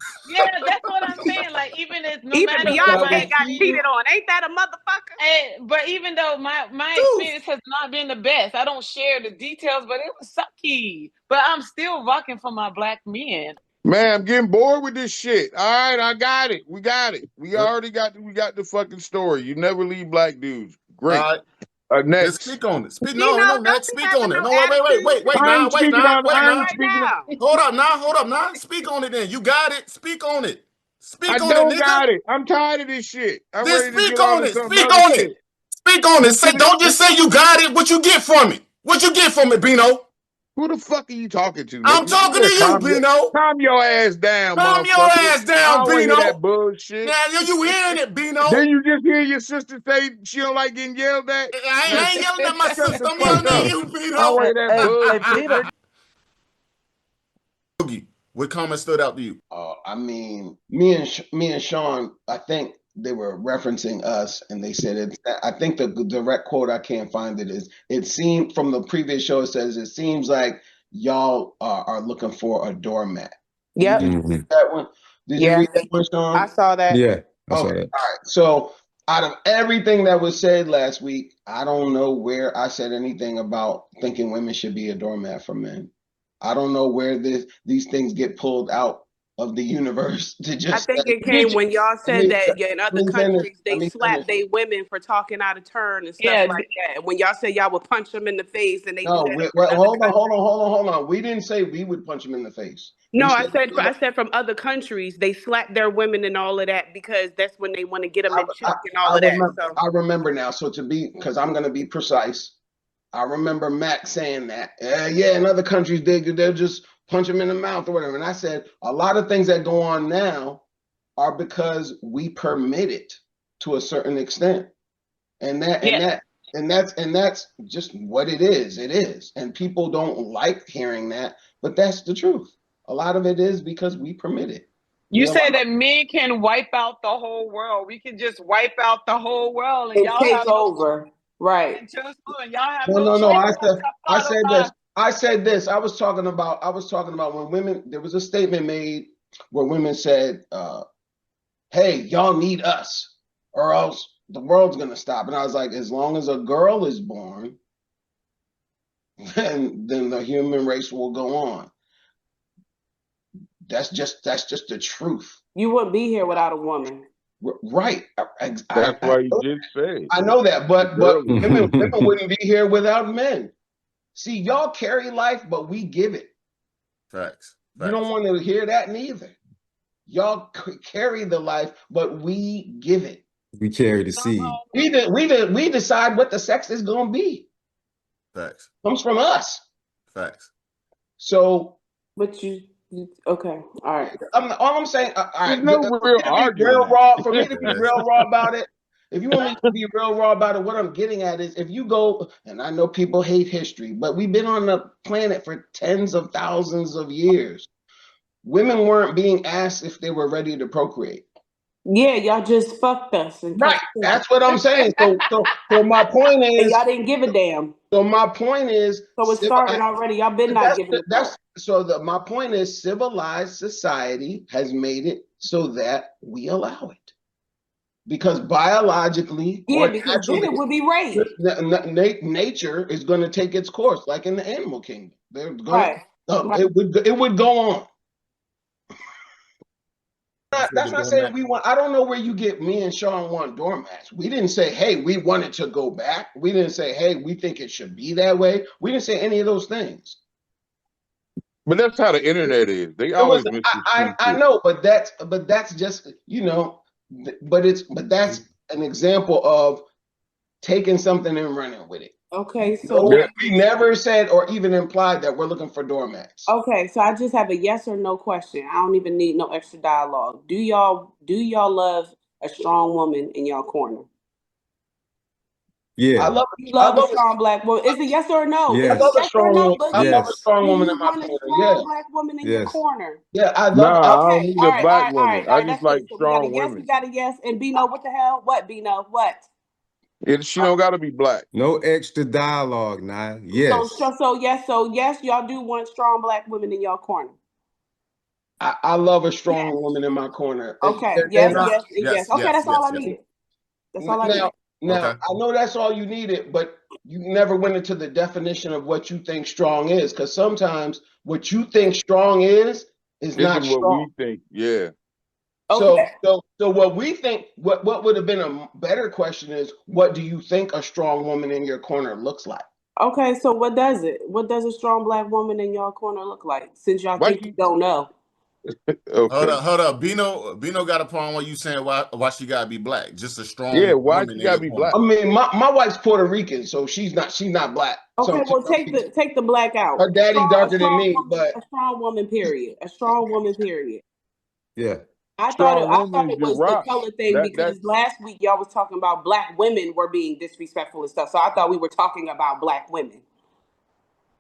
what I'm saying. Like even if
Beyonce got cheated on, ain't that a motherfucker?
But even though my experience has not been the best, I don't share the details, but it was sucky. But I'm still rocking for my black men.
Man, I'm getting bored with this shit. All right, I got it. We got it. We already got the fucking story. You never leave black dudes. Great.
All right.
Next.
Just speak on it. No, next. Speak on it. No, wait. Now, wait now. Hold up now. Speak on it then. You got it. Speak on it.
I don't got it. I'm tired of this shit. I'm ready to
speak
get
on it. Speak on it. Speak on it. Don't just say you got it. What you get from it? What you get from it, Bino?
Who the fuck are you talking to?
I'm talking to you, Bino.
Calm your ass down,
Calm your ass down, Bino.
That bullshit.
Now you hearing it, Bino.
Then you just hear your sister say she don't like getting yelled at.
I ain't yelling at my sister. I'm yelling at you, Bino.
I wear that
bullshit. What comment stood out to you?
I mean, me and Sean, I think they were referencing us, and they said I think the direct quote, I can't find it, is it seemed from the previous show, it says it seems like y'all are looking for a doormat.
Yeah.
Did you read that one? Did you read that one, Sean?
I saw that. Yeah. I saw that.
All right. So out of everything that was said last week, I don't know where I said anything about thinking women should be a doormat for men. I don't know where these things get pulled out of the universe to just.
I think it came when y'all said that in other countries they slap their women for talking out of turn and stuff like that. When y'all said y'all would punch them in the face and they
hold on. We didn't say we would punch them in the face.
No, I said from other countries they slap their women and all of that because that's when they want to get them in check and all of that. So
I remember now. So because I'm going to be precise, I remember Matt saying that. In other countries they'll just punch them in the mouth or whatever. And I said a lot of things that go on now are because we permit it to a certain extent, and that's just what it is. It is, and people don't like hearing that, but that's the truth. A lot of it is because we permit it.
You say that men can wipe out the whole world. We can just wipe out the whole world and y'all
take over, right?
And y'all have
no. I said this. I was talking about when women. There was a statement made where women said, "Hey, y'all need us, or else the world's gonna stop." And I was like, as long as a girl is born, then the human race will go on. That's just the truth.
You wouldn't be here without a woman.
Right.
That's why you just said.
I know that, but women wouldn't be here without men. See, y'all carry life, but we give it.
Facts.
You don't want to hear that neither. Y'all carry the life, but we give it.
We carry the seed.
We decide what the sex is going to be.
Facts.
Comes from us.
Facts.
So.
But okay. All right.
All I'm saying. All right.
No real argument.
For me to be real raw about it. If you want me to be real raw about it, what I'm getting at is if you go, and I know people hate history, but we've been on the planet for tens of thousands of years. Women weren't being asked if they were ready to procreate.
Yeah, y'all just fucked us.
Right. That's what I'm saying. So my point is.
And y'all didn't give a damn.
So my point is.
So it's starting already. Y'all been not giving a fuck.
My point is civilized society has made it so that we allow it. Because biologically,
because then it would be rape.
Nature is going to take its course, like in the animal kingdom. It would go on. that's not saying we want. I don't know where you get me and Sean want doormats. We didn't say, hey, we want it to go back. We didn't say, hey, we think it should be that way. We didn't say any of those things.
But that's how the internet is. They
It
always
was,
misconstrue
I
shit.
know, but that's just, but that's an example of taking something and running with it.
Okay, so
We never said or even implied that we're looking for doormats.
okay, so I just have a yes or no question. I don't even need no extra dialogue. Do y'all love a strong woman in y'all corner?
Yeah.
I love
a strong black woman. Is it yes or no?
Yes.
Is it yes or no?
I love a strong woman in my
want a
corner.
strong black woman in your corner?
Yeah, I love.
Nah, I don't
Okay,
need a black woman. I just
that's
like
it. So
strong
we
women.
got a yes, and Bino, what the hell? What, Bino? What?
She don't got to be black.
No extra dialogue, nah. Yes.
So yes, y'all do want strong black women in y'all corner.
I love a strong woman in my corner.
Okay, yes. Okay, that's all I needed. That's all I needed.
Now, I know that's all you needed, but you never went into the definition of what you think strong is, because sometimes what you think strong is not
what
strong.
we think. Yeah.
Okay.
So what we think, what would have been a better question is, what do you think a strong woman in your corner looks like?
Okay, so what does it? What does a strong black woman in your corner look like? Since y'all think you don't know.
Okay.
Hold up. Bino got a problem with you saying why she gotta be black. Just a strong
why
woman
she
in
gotta
your
be
corner.
black?
I mean, my wife's Puerto Rican, so she's not black.
Okay, well take the black out.
Her daddy's darker than me, but
a strong woman, period. A strong woman, period.
Yeah.
I thought it was the
rock.
color thing because last week y'all was talking about black women were being disrespectful and stuff. So I thought we were talking about black women.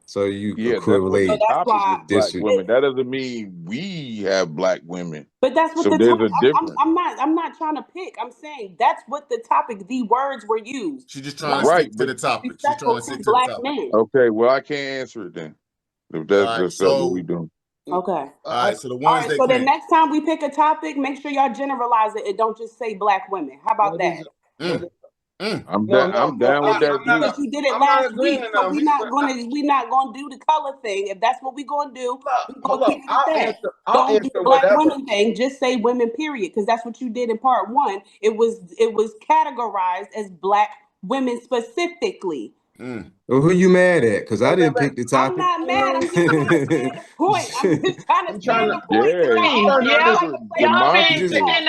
So you
equivalate.
So that's why
black women. That doesn't mean we have black women.
But that's what
so there's a difference.
I'm not trying to pick. I'm saying that's what the topic. The words were used.
She's just trying to stick to the topic. She's trying to stick to the topic.
Men.
Okay, well I can't answer it then. If that's what we doing.
Okay.
All right. So the ones that
so the next time we pick a topic, make sure y'all generalize it and don't just say black women. How about that?
I'm down with that too.
Because you did it last week, so we're not gonna do the color thing. If that's what we're gonna do, we're gonna keep it at that. Don't do the black women thing. Just say women, period. Because that's what you did in part one. It was categorized as black women specifically.
Well, who you mad at? Because I didn't pick the topic.
I'm not mad. I'm just trying to stand the point. I'm just trying to stand the point.
Y'all been, and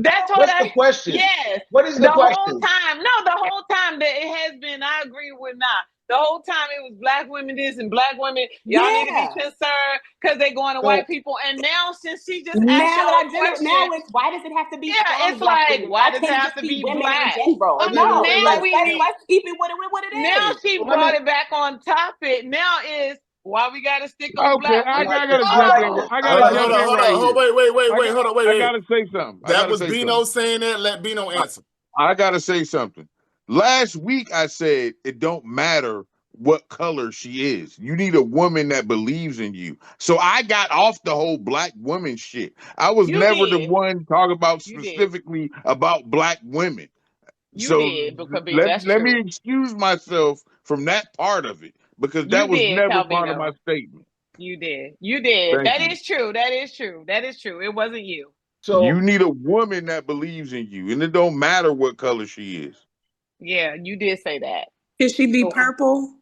that's what
the question?
Yes.
What is the question?
Whole time? No, the whole time that it has been. I agree with not. The whole time it was black women this and black women. Y'all need to be concerned because they're going to white people. And now since she just asked y'all a question,
now it's why does it have to be?
Yeah, it's like why does it have to be black?
No, let's keep it what it is.
Now she brought it back on topic. Now is why we gotta stick on black.
I gotta jump in. I gotta jump in right here.
Wait, hold on, wait.
I gotta say something.
That was Bino saying that. Let Bino answer.
I gotta say something. Last week I said it don't matter what color she is. You need a woman that believes in you. So I got off the whole black woman shit. I was never the one talking about specifically about black women. Let me excuse myself from that part of it because that was never part of my statement.
You did. That is true. It wasn't you.
So you need a woman that believes in you, and it don't matter what color she is.
Yeah, you did say that.
Can she be purple?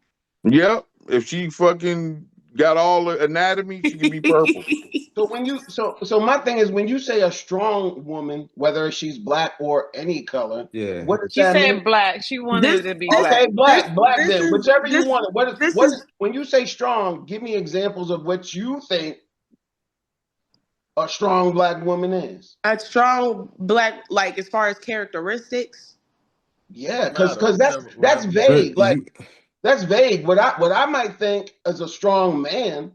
Yep. If she fucking got all the anatomy, she can be purple.
So my thing is, when you say a strong woman, whether she's black or any color, what does that mean?
She said black. She wanted to be black.
Okay, black then, whichever you want. When you say strong, give me examples of what you think a strong black woman is.
A strong black, like as far as characteristics.
Yeah, because that's vague. That's vague. What I might think as a strong man,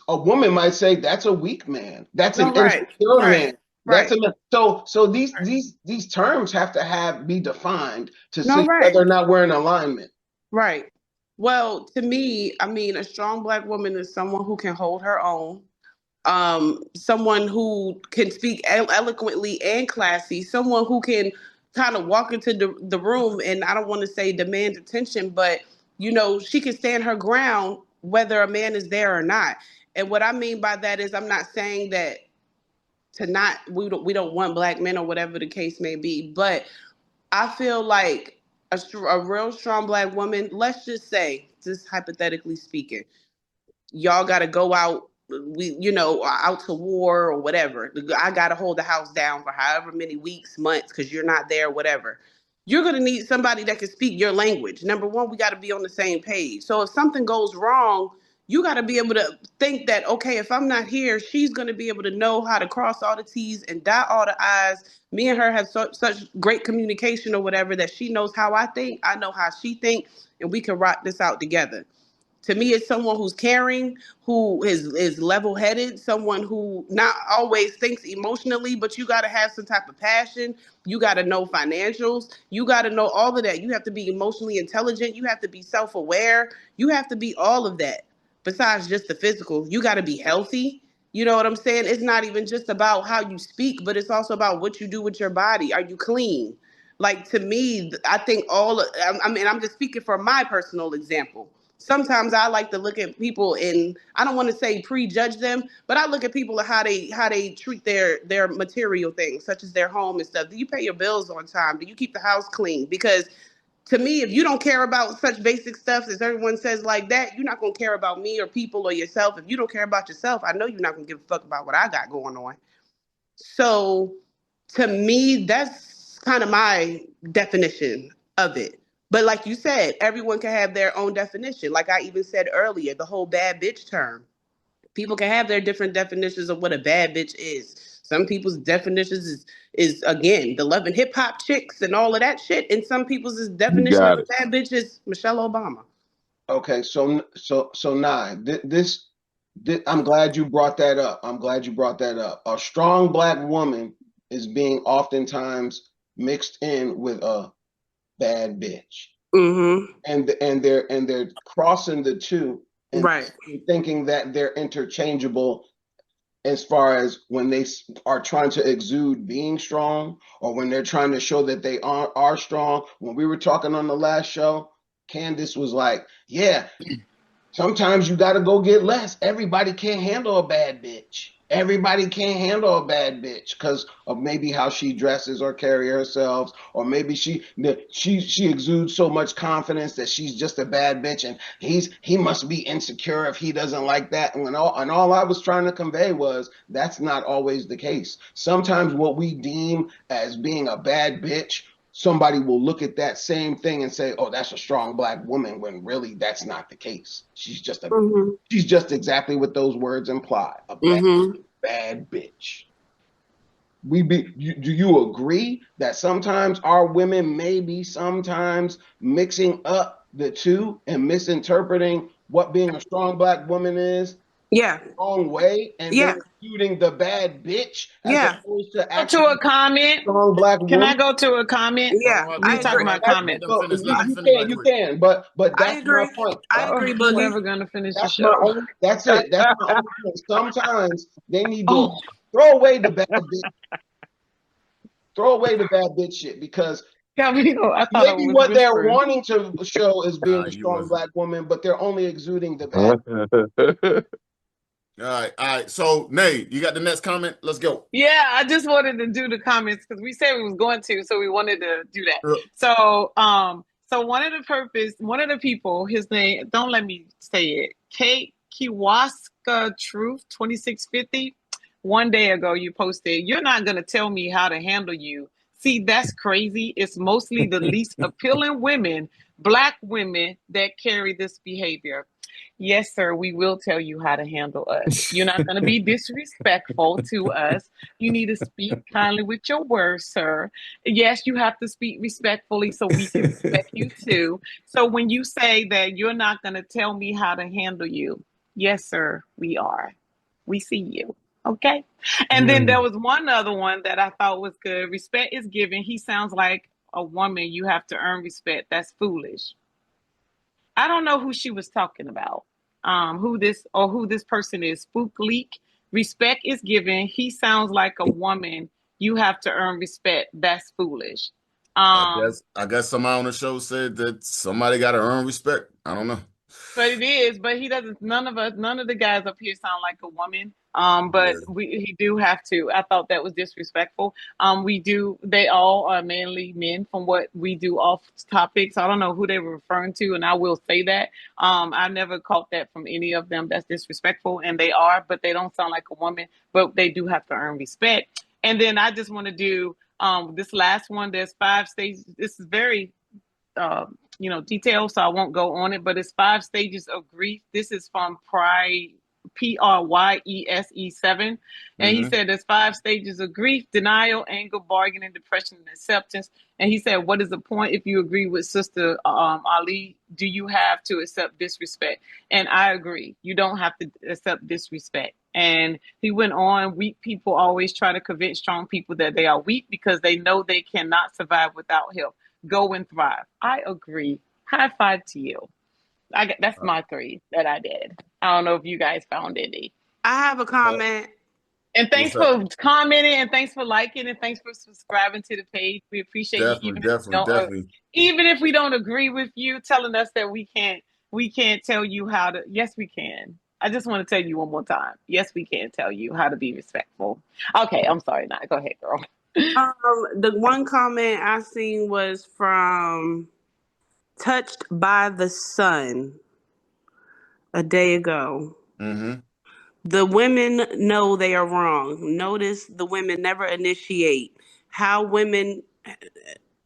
a woman might say that's a weak man. That's an insecure man. So these terms have to be defined to see whether or not we're in alignment.
Right. Well, to me, I mean, a strong black woman is someone who can hold her own. Someone who can speak eloquently and classy. Someone who can kind of walk into the room and I don't want to say demand attention, but she can stand her ground whether a man is there or not. And what I mean by that is I'm not saying that to not, we don't want black men or whatever the case may be. But I feel like a real strong black woman, let's just say, just hypothetically speaking, y'all got to go out, out to war or whatever. I got to hold the house down for however many weeks, months, because you're not there, whatever. You're going to need somebody that can speak your language. Number one, we got to be on the same page. So if something goes wrong, you got to be able to think that, okay, if I'm not here, she's going to be able to know how to cross all the T's and dot all the I's. Me and her have such great communication or whatever that she knows how I think, I know how she thinks, and we can rock this out together. To me, it's someone who's caring, who is level-headed, someone who not always thinks emotionally, but you got to have some type of passion. You got to know financials. You got to know all of that. You have to be emotionally intelligent. You have to be self-aware. You have to be all of that. Besides just the physical, you got to be healthy. You know what I'm saying? It's not even just about how you speak, but it's also about what you do with your body. Are you clean? Like, to me, I think I'm just speaking from my personal example. Sometimes I like to look at people and I don't want to say prejudge them, but I look at people and how they treat their material things, such as their home and stuff. Do you pay your bills on time? Do you keep the house clean? Because to me, if you don't care about such basic stuff as everyone says like that, you're not going to care about me or people or yourself. If you don't care about yourself, I know you're not going to give a fuck about what I got going on. So to me, that's kind of my definition of it. But like you said, everyone can have their own definition. Like I even said earlier, the whole bad bitch term. People can have their different definitions of what a bad bitch is. Some people's definitions is again the love and hip hop chicks and all of that shit, and some people's
You
definition of
got
a
it.
bad bitch is Michelle Obama.
Okay, so now I'm glad you brought that up. I'm glad you brought that up. A strong black woman is being oftentimes mixed in with a bad bitch,
Mm-hmm.
and they're crossing the two and
Right.
thinking that they're interchangeable as far as when they are trying to exude being strong or when they're trying to show that they are strong. When we were talking on the last show, Candace was like, yeah, sometimes you got to go get less. Everybody can't handle a bad bitch. Everybody can't handle a bad bitch because of maybe how she dresses or carry herself, or maybe she exudes so much confidence that she's just a bad bitch, and he must be insecure if he doesn't like that. And all I was trying to convey was that's not always the case. Sometimes what we deem as being a bad bitch, somebody will look at that same thing and say, "Oh, that's a strong black woman," when really that's not the case. She's just exactly what those words imply, a
Mm-hmm.
bad bitch. Do you agree that sometimes our women may be sometimes mixing up the two and misinterpreting what being a strong black woman is
Yeah.
the wrong way, and
Yeah.
then including the bad bitch as
Yeah.
opposed to
Go to
actually
a comment.
strong black
Can
woman?
I go to a comment?
Hold on,
Yeah.
hold on,
I
We
hold on,
talking
agree.
hold
about
on. Let
comments.
them finish. Let them
You
finish
can,
right quick.
but
I
that's my
agree.
point.
I agree,
We're
Boogie.
never gonna finish the
That's my
show.
only. That's it. That's my only point. Sometimes they need to
Oh,
throw away the bad bitch, throw away the bad bitch shit, because
Gabino, I thought I
maybe
was
what they're
whispering.
wanting to show is being
Nah,
a
you
strong
wasn't.
black woman, but they're only exuding the bad.
All right, all right. So, Nay, you got the next comment? Let's go.
Yeah, I just wanted to do the comments because we said we was going to, so we wanted to do that.
Uh,
So one of the people, his name, don't let me say it, Kate Kiwaska Truth 2650. One day ago, you posted, "You're not gonna tell me how to handle you." See, that's crazy. It's mostly the least appealing women, black women, that carry this behavior. Yes, sir, we will tell you how to handle us. You're not going to be disrespectful to us. You need to speak kindly with your words, sir. Yes, you have to speak respectfully so we can respect you too. So when you say that you're not going to tell me how to handle you, yes, sir, we are. We see you. Okay. And then there was one other one that I thought was good. Respect is given. He sounds like a woman. You have to earn respect. That's foolish. I don't know who she was talking about. Who this person is. Spook Leak. Respect is given. He sounds like a woman. You have to earn respect. That's foolish. Um,
I guess somebody on the show said that somebody got to earn respect. I don't know.
but it is. But he doesn't. None of the guys up here sound like a woman. But he do have to. I thought that was disrespectful. They all are mainly men from what we do off topics. I don't know who they were referring to, and I will say that. I never caught that from any of them. That's disrespectful, and they are, but they don't sound like a woman, but they do have to earn respect. And then I just want to do this last one. There's 5 stages. This is very detailed, so I won't go on it, but it's 5 stages of grief. This is from Pryese7. And he said there's 5 stages of grief: denial, anger, bargaining, depression, and acceptance. And he said, what is the point if you agree with Sister Ali? Do you have to accept disrespect? And I agree. You don't have to accept disrespect. And he went on, weak people always try to convince strong people that they are weak because they know they cannot survive without help. Go and thrive. I agree. High five to you. That's my 3 that I did. I don't know if you guys found any.
I have a comment.
And thanks for commenting, and thanks for liking, and thanks for subscribing to the page. We appreciate you. Even if we don't agree with you, telling us that we can't tell you how to. Yes, we can. I just want to tell you one more time. Yes, we can tell you how to be respectful. Okay, I'm sorry. Now go ahead, girl.
The one comment I seen was from Touched by the Sun a day ago.
Mm-hmm.
The women know they are wrong. Notice the women never initiate. Notice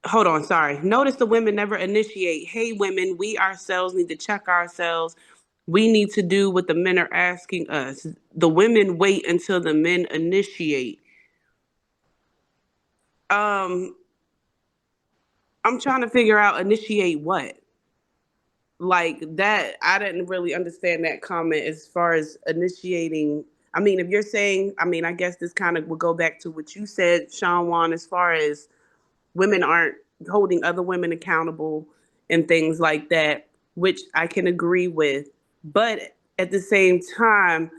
the women never initiate. Hey, women, we ourselves need to check ourselves. We need to do what the men are asking us. The women wait until the men initiate. I'm trying to figure out initiate what? Like that, I didn't really understand that comment as far as initiating. I mean, if you're saying, I guess this kind of would go back to what you said, Sean Juan, as far as women aren't holding other women accountable and things like that, which I can agree with. But at the same time,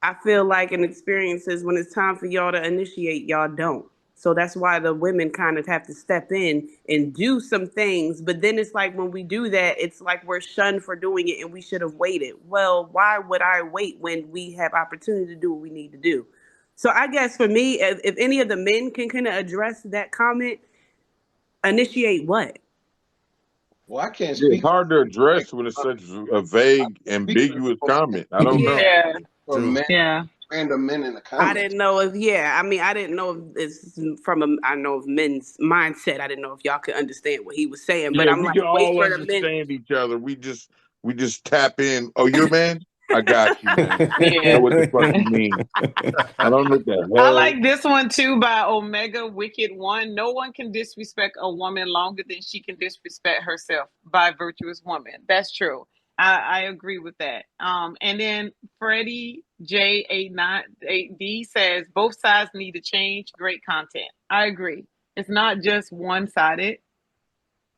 I feel like in experiences, when it's time for y'all to initiate, y'all don't. So that's why the women kind of have to step in and do some things. But then it's like when we do that, it's like we're shunned for doing it and we should have waited. Well, why would I wait when we have opportunity to do what we need to do? So I guess for me, if any of the men can kind of address that comment, initiate what?
Well, I can't speak.
It's hard to address when it's such a vague, ambiguous comment. I don't know.
Yeah.
Random men in the comments.
I didn't know if I didn't know if it's I know of men's mindset. I didn't know if y'all could understand what he was saying. But I'm
we
like,
can
wait
all
for the men.
understand each other. We just tap in. Oh, you're a man? I got you, man.
Yeah.
I know what the fuck you mean. I don't know what the hell.
I like this one too by Omega Wicked One. No one can disrespect a woman longer than she can disrespect herself by Virtuous Woman. That's true. I agree with that. And then Freddie J898D says both sides need to change. Great content. I agree. It's not just one-sided.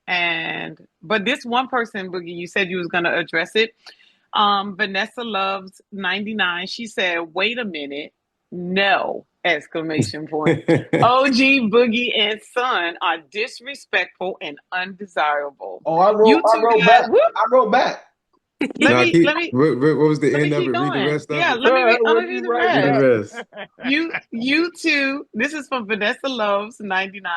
But this one person, Boogie, you said you was gonna address it. Vanessa Loves 99. She said, "Wait a minute, no!" Exclamation point. OG Boogie and Son are disrespectful and undesirable.
Oh, I wrote back.
What was the end of it? Read the rest of it.
Yeah, let me read the rest. You two, this is from Vanessa Loves 99.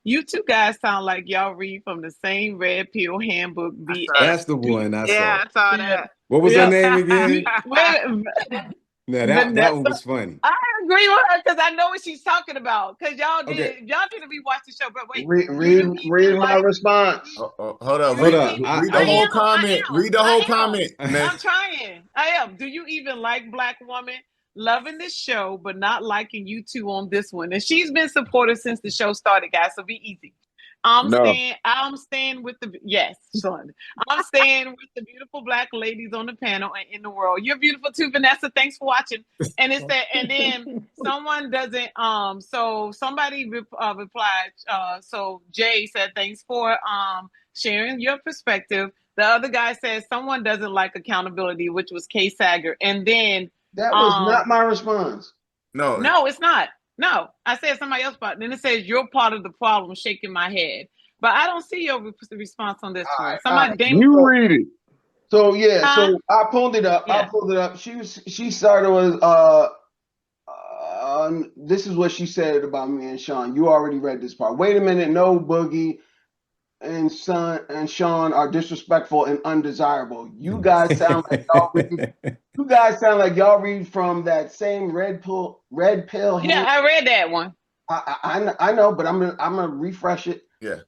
You two guys sound like y'all read from the same red pill handbook.
That's the one I saw.
Yeah, I saw that.
What was her name again?
Now
that one was funny.
I agree with her because I know what she's talking about. Because y'all need to rewatch the show. But wait,
read my response.
Hold up. Read the whole comment. Read the whole comment.
I'm trying. I am. Do you even like Black Woman? Loving this show, but not liking you two on this one. And she's been supportive since the show started, guys. So be easy. I'm staying with son. I'm staying with the beautiful Black ladies on the panel and in the world. You're beautiful too, Vanessa. Thanks for watching. And it said, and then someone doesn't. So somebody replied. So Jay said, thanks for sharing your perspective. The other guy said someone doesn't like accountability, which was Kay Sager. And then
that was not my response.
No, it's not. No, I said somebody else part. Then it says you're part of the problem, shaking my head. But I don't see your response on this one.
You read it.
So so I pulled it up. She started with This is what she said about me and Sean. You already read this part. Wait a minute, no, Boogie and Sean are disrespectful and undesirable. You guys sound like y'all read. You guys sound like y'all read from that same red pill.
Yeah, I read that one.
I know, but I'm gonna refresh it.
Yeah.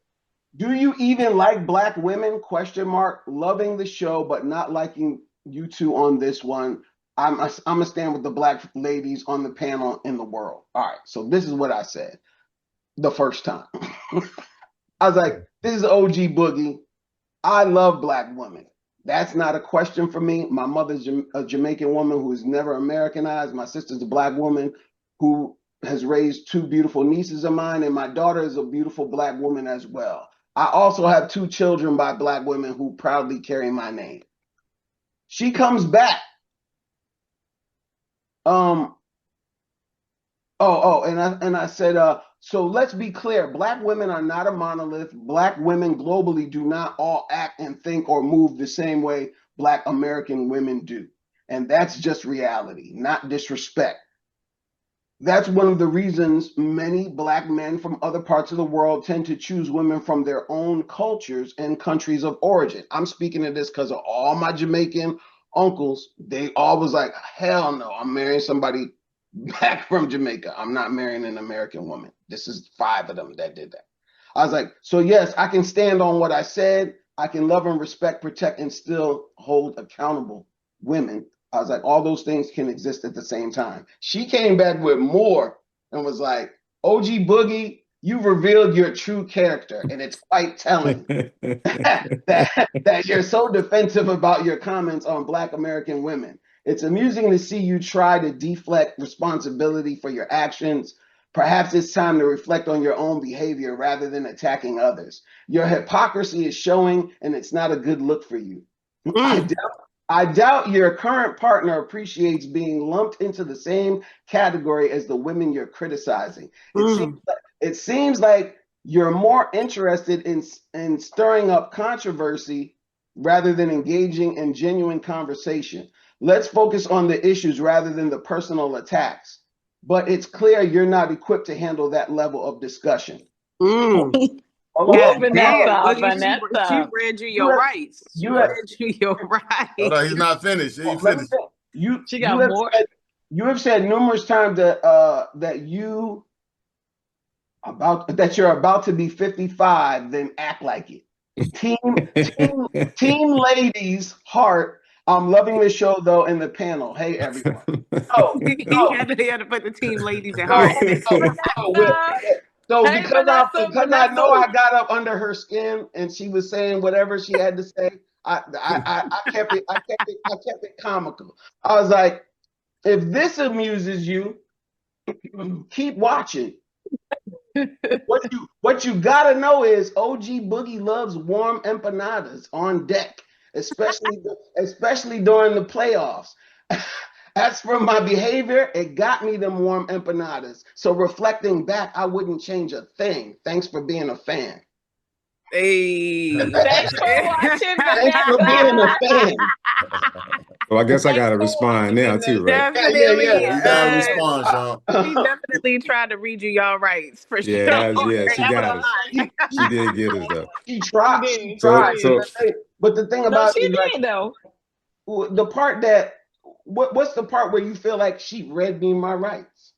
Do you even like black women? Question mark. Loving the show, but not liking you two on this one. I'm gonna stand with the black ladies on the panel in the world. All right. So this is what I said the first time. I was like, this is OG Boogie. I love black women. That's not a question for me. My mother's a Jamaican woman who is never Americanized. My sister's a black woman who has raised two beautiful nieces of mine, and my daughter is a beautiful black woman as well. I also have two children by black women who proudly carry my name. She comes back. And I said, so let's be clear. Black women are not a monolith. Black women globally do not all act and think or move the same way Black American women do. And that's just reality, not disrespect. That's one of the reasons many black men from other parts of the world tend to choose women from their own cultures and countries of origin. I'm speaking of this because of all my Jamaican uncles. They all was like, hell no, I'm marrying somebody back from Jamaica. I'm not marrying an American woman. This is 5 of them that did that. I was like, so yes, I can stand on what I said. I can love and respect, protect, and still hold accountable women. I was like, all those things can exist at the same time. She came back with more and was like, OG Boogie, you revealed your true character, and it's quite telling that you're so defensive about your comments on Black American women. It's amusing to see you try to deflect responsibility for your actions. Perhaps it's time to reflect on your own behavior rather than attacking others. Your hypocrisy is showing, and it's not a good look for you. I doubt your current partner appreciates being lumped into the same category as the women you're criticizing. It seems like you're more interested in stirring up controversy rather than engaging in genuine conversation. Let's focus on the issues rather than the personal attacks. But it's clear you're not equipped to handle that level of discussion.
God, Vanessa.
She read you your rights. She read you your rights.
Hold on, he's not finished. He finished.
She got more.
You have said numerous times that you're about to be 55, then act like it. Team ladies heart. I'm loving the show though in the panel. Hey everyone.
He had to put the team ladies at heart.
So because I know I got up under her skin and she was saying whatever she had to say, I kept it comical. I was like, if this amuses you, keep watching. What you gotta know is OG Boogie loves warm empanadas on deck, especially during the playoffs. As for my behavior, it got me them warm empanadas. So reflecting back, I wouldn't change a thing. Thanks for being a fan.
Hey.
Thanks for watching,
Thanks for being a fan.
Well, I guess I gotta respond now too, right?
Definitely.
You gotta respond, Sean.
She definitely tried to read you y'all rights for sure.
She got us. She did get us though.
She tried. But the thing about it is,
though.
The part that what's the part where you feel like she read me my rights?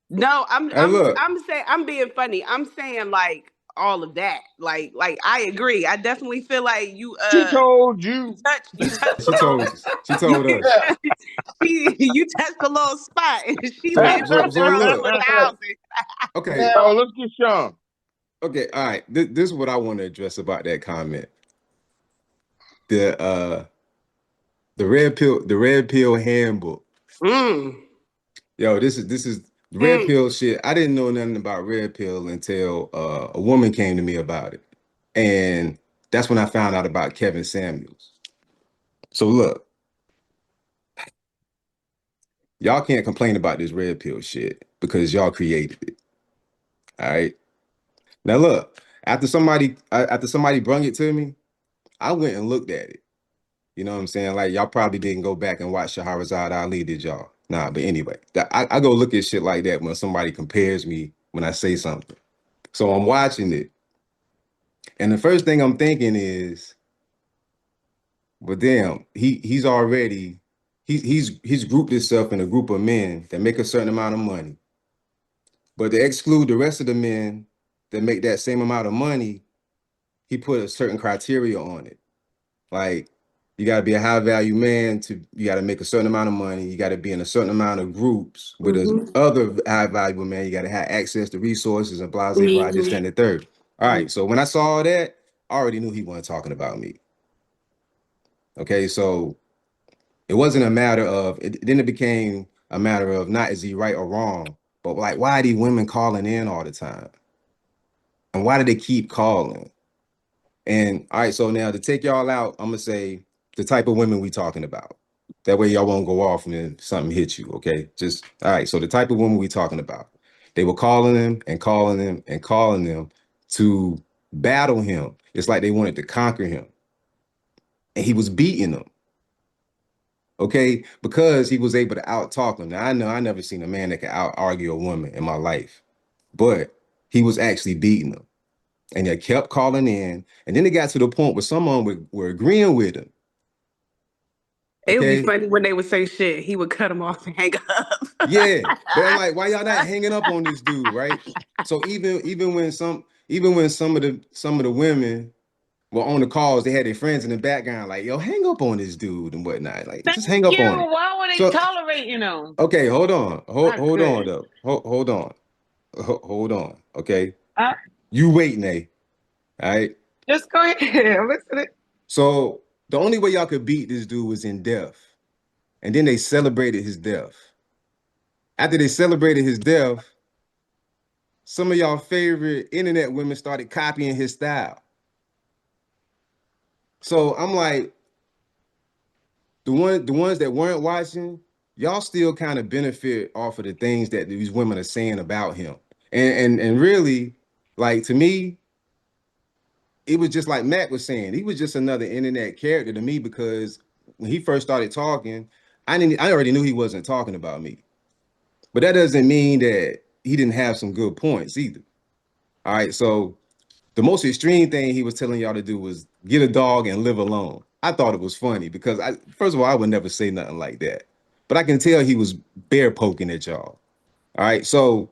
No, I'm saying I'm being funny. I'm saying like all of that. Like I agree. I definitely feel like you
she told you.
You touched
she told us.
You touched a little spot and she went from 0 to 1,000.
Okay.
Oh, let's get Sean.
Okay, all right. This is what I want to address about that comment. The red pill handbook. Yo, this is red pill shit. I didn't know nothing about red pill until a woman came to me about it. And that's when I found out about Kevin Samuels. So look, y'all can't complain about this red pill shit because y'all created it. All right. Now look, after somebody brung it to me, I went and looked at it. You know what I'm saying? Like y'all probably didn't go back and watch Shahrazad Ali, did y'all? Nah, but anyway, I go look at shit like that when somebody compares me when I say something. So I'm watching it. And the first thing I'm thinking is, but damn, he's grouped himself in a group of men that make a certain amount of money. But to exclude the rest of the men that make that same amount of money, he put a certain criteria on it. Like, you got to be a high value man you got to make a certain amount of money. You got to be in a certain amount of groups with other high valuable men. You got to have access to resources and blah, blah, blah, this, and the third. All right. So when I saw that, I already knew he wasn't talking about me. Okay. So it wasn't a matter of, then it became a matter of not is he right or wrong, but like, why are these women calling in all the time? And why do they keep calling? And all right, so now to take y'all out, I'm gonna say the type of women we talking about. That way y'all won't go off and then something hits you, okay? Just all right. So the type of women we talking about, they were calling him and calling him and calling them to battle him. It's like they wanted to conquer him, and he was beating them. Okay, because he was able to out talk them. Now I know I never seen a man that could out argue a woman in my life, but he was actually beating them. And they kept calling in. And then it got to the point where someone were agreeing with him.
Okay? It would be funny when they would say shit. He would cut them off and hang up.
Yeah. But I'm like, why y'all not hanging up on this dude, right? So even when some of the women were on the calls, they had their friends in the background, like, yo, hang up on this dude and whatnot. Like, just hang up on him.
Why would they tolerate,
Okay, hold on. Hold on, though. Hold on. Hold on. Okay. You wait, Nay. All right.
Just go ahead. Listen.
So the only way y'all could beat this dude was in death. And then they celebrated his death. After they celebrated his death, some of y'all favorite internet women started copying his style. So I'm like, the ones that weren't watching, y'all still kind of benefit off of the things that these women are saying about him. And really, like, to me, it was just like Matt was saying, he was just another internet character to me, because when he first started talking, I already knew he wasn't talking about me. But that doesn't mean that he didn't have some good points either. All right, so the most extreme thing he was telling y'all to do was get a dog and live alone. I thought it was funny because first of all, I would never say nothing like that. But I can tell he was bear poking at y'all. All right, so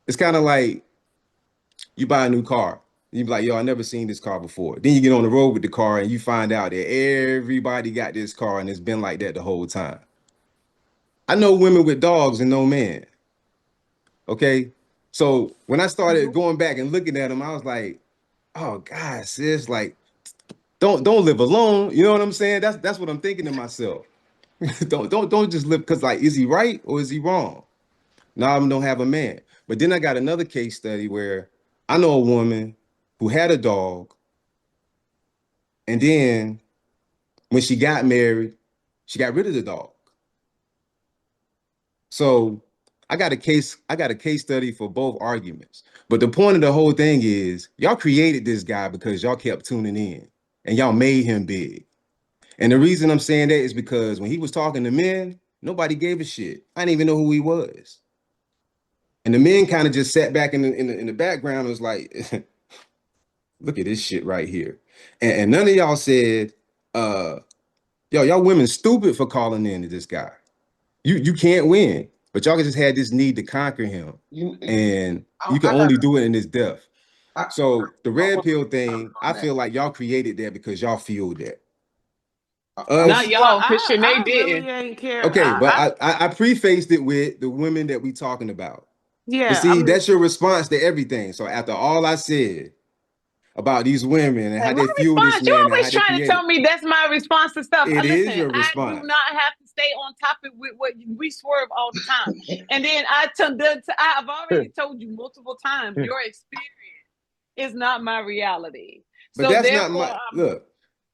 it's kind of like you buy a new car. You be like, yo, I never seen this car before. Then you get on the road with the car and you find out that everybody got this car and it's been like that the whole time. I know women with dogs and no man. Okay. So when I started going back and looking at them, I was like, oh God, sis, like, don't live alone. You know what I'm saying? That's what I'm thinking to myself. don't just live, because like, is he right or is he wrong? Now I don't have a man. But then I got another case study where I know a woman who had a dog, and then when she got married, she got rid of the dog. So I got a case study for both arguments. But the point of the whole thing is y'all created this guy because y'all kept tuning in and y'all made him big. And the reason I'm saying that is because when he was talking to men, nobody gave a shit. I didn't even know who he was. And the men kind of just sat back in the background and was like, look at this shit right here. And none of y'all said, yo, y'all women stupid for calling in to this guy. You can't win, but y'all just had this need to conquer him. And you can only do it in this death. So the red pill thing, I feel like y'all created that because y'all fueled that.
Not y'all, because Shanae
didn't. Really ain't care.
Okay, but I prefaced it with the women that we talking about.
Yeah.
But see, that's your response to everything. So after all I said about these women and how they fuel this man,
you always trying to tell me that's my response to stuff.
It is your response.
I do not have to stay on topic with what we swerve all the time. And then I've already told you multiple times, your experience is not my reality.
But so that's not my look.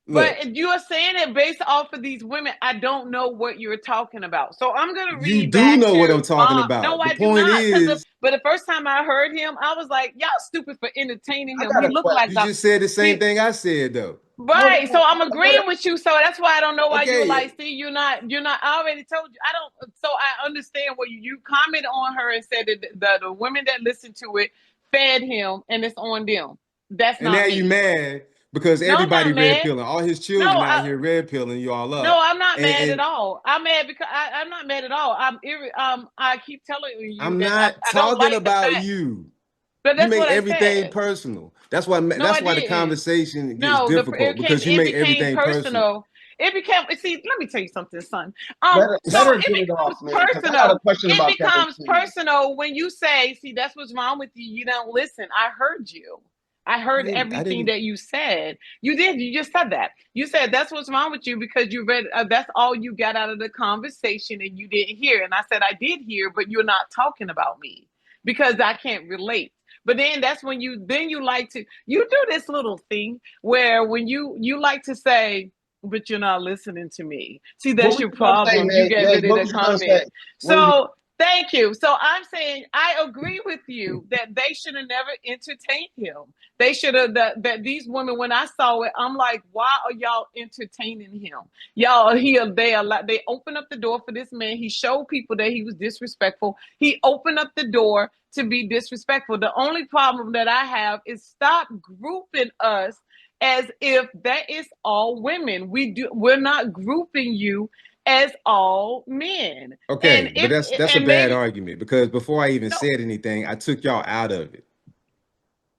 But you are saying it based off of these women. I don't know what you're talking about. So I'm going to read.
You do know what I'm talking about.
No, I do not. But the first time I heard him, I was like, y'all stupid for entertaining him. He looked like
you just said the same thing I said, though.
Right. So I'm agreeing with you. So that's why I don't know why you were
Okay.
like, see, you're not, I already told you. I don't, so I understand what you commented on her and said that the women that listened to it fed him and it's on them. That's
And
not
now
me.
you mad because
No, I'm
everybody
not
red
mad.
pilling. All his
No,
children out here red pilling you all up.
no, I'm not mad
And
at all. I'm mad because I'm not mad at all. I keep telling you
I'm
that
not
I don't
talking
like the
about
fact,
you.
but
You
that's
make
what I
everything
said.
personal. That's why
No, I
the
didn't.
conversation gets
No,
difficult because you
it
make
became
everything personal.
personal. It became, see, let me tell you something, son.
Let
So
her
it
get it off,
becomes
man, because I got a
personal.
question
It
about that
becomes
too.
personal when you say, see, that's what's wrong with you. You don't listen. I heard you. I heard everything that you said. You did. You just said that. You said that's what's wrong with you because you read, that's all you got out of the conversation and you didn't hear. And I said, I did hear, but you're not talking about me because I can't relate. But then that's when you like to, you do this little thing where when you like to say, but you're not listening to me. See, that's your problem. You get rid of the comment. So thank you. So I'm saying I agree with you that they should have never entertained him. They should have that these women, when I saw it, I'm like, why are y'all entertaining him? Y'all they opened up the door for this man. He showed people that he was disrespectful. He opened up the door to be disrespectful. The only problem that I have is stop grouping us as if that is all women. We're not grouping you as all men.
Okay,
And
but that's a bad
maybe
argument because before I even said anything, I took y'all out of it.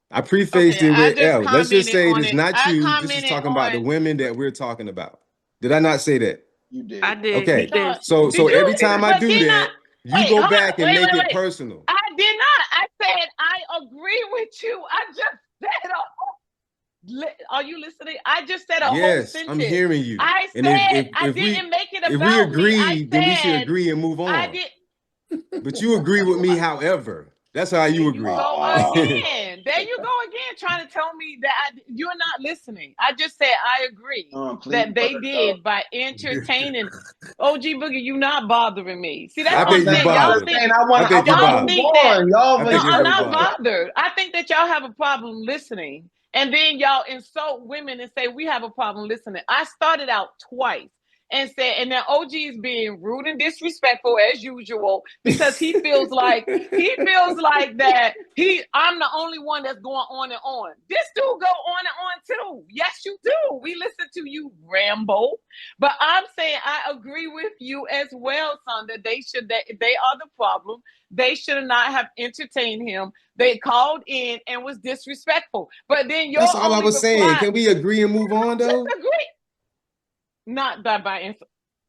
I
okay,
prefaced it
I
with
just
L. Let's just
commented
say
on
it's
it.
not
I
you. This is
commented
talking about the
on.
women that we're talking about. Did I not say that?
You did.
I did.
Okay.
Did.
So
Did
every
you?
time I
But
do
did not.
that, you
Wait,
go
hold
back
on.
and make it
Wait.
personal.
I did not. I said I agree with you. I just said are you listening? I just said a whole
Yes, I'm
sentence.
hearing you.
I
And
said I didn't make it
if we
about me. I
agree, then we should
said
agree and move
I
on.
did.
But you agree with me, however. That's how
There
you
you
agree.
go again. There you go again, trying to tell me that you're not listening. I just said I agree that they did by entertaining. OG Boogie, you not bothering me. See, that's
I
what I'm
think you
saying. Y'all
bothered.
think
I think you
y'all
bothered.
think that
I
no,
think you're
I'm
very
not
bothered.
bothered. I think that y'all have a problem listening. And then y'all insult women and say we have a problem listening. I started out twice and said, and now OG is being rude and disrespectful as usual because he feels like that I'm the only one that's going on and on. This dude go on and on too. Yes, you do. We listen to you ramble, but I'm saying I agree with you as well, son. That they are the problem. They should not have entertained him. They called in and was disrespectful. But then your
That's all I
only
was saying.
reply.
Can we agree and move on, though?
Just agree. Not that by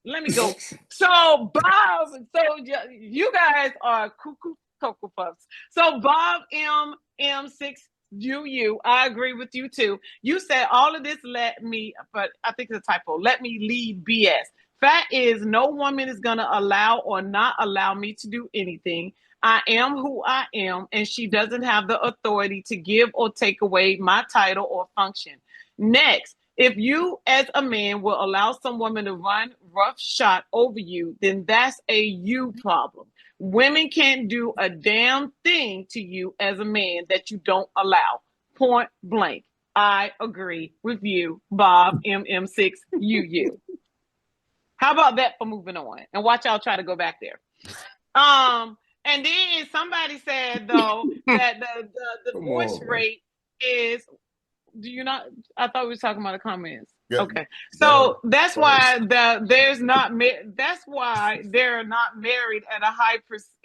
let me go. So Bob, so you guys are cuckoo cocoa puffs. So Bob M6UU, I agree with you too. You said all of this but I think it's a typo. Let me lead BS. Fact is, no woman is gonna allow or not allow me to do anything. I am who I am, and she doesn't have the authority to give or take away my title or function. Next, if you as a man will allow some woman to run roughshod over you, then that's a you problem. Women can't do a damn thing to you as a man that you don't allow. Point blank. I agree with you, Bob MM6UU. How about that for moving on? And watch y'all try to go back there. And then somebody said though that the divorce rate is. Do you not? I thought we were talking about the comments. Yeah. Okay, so that's why they're not married at a high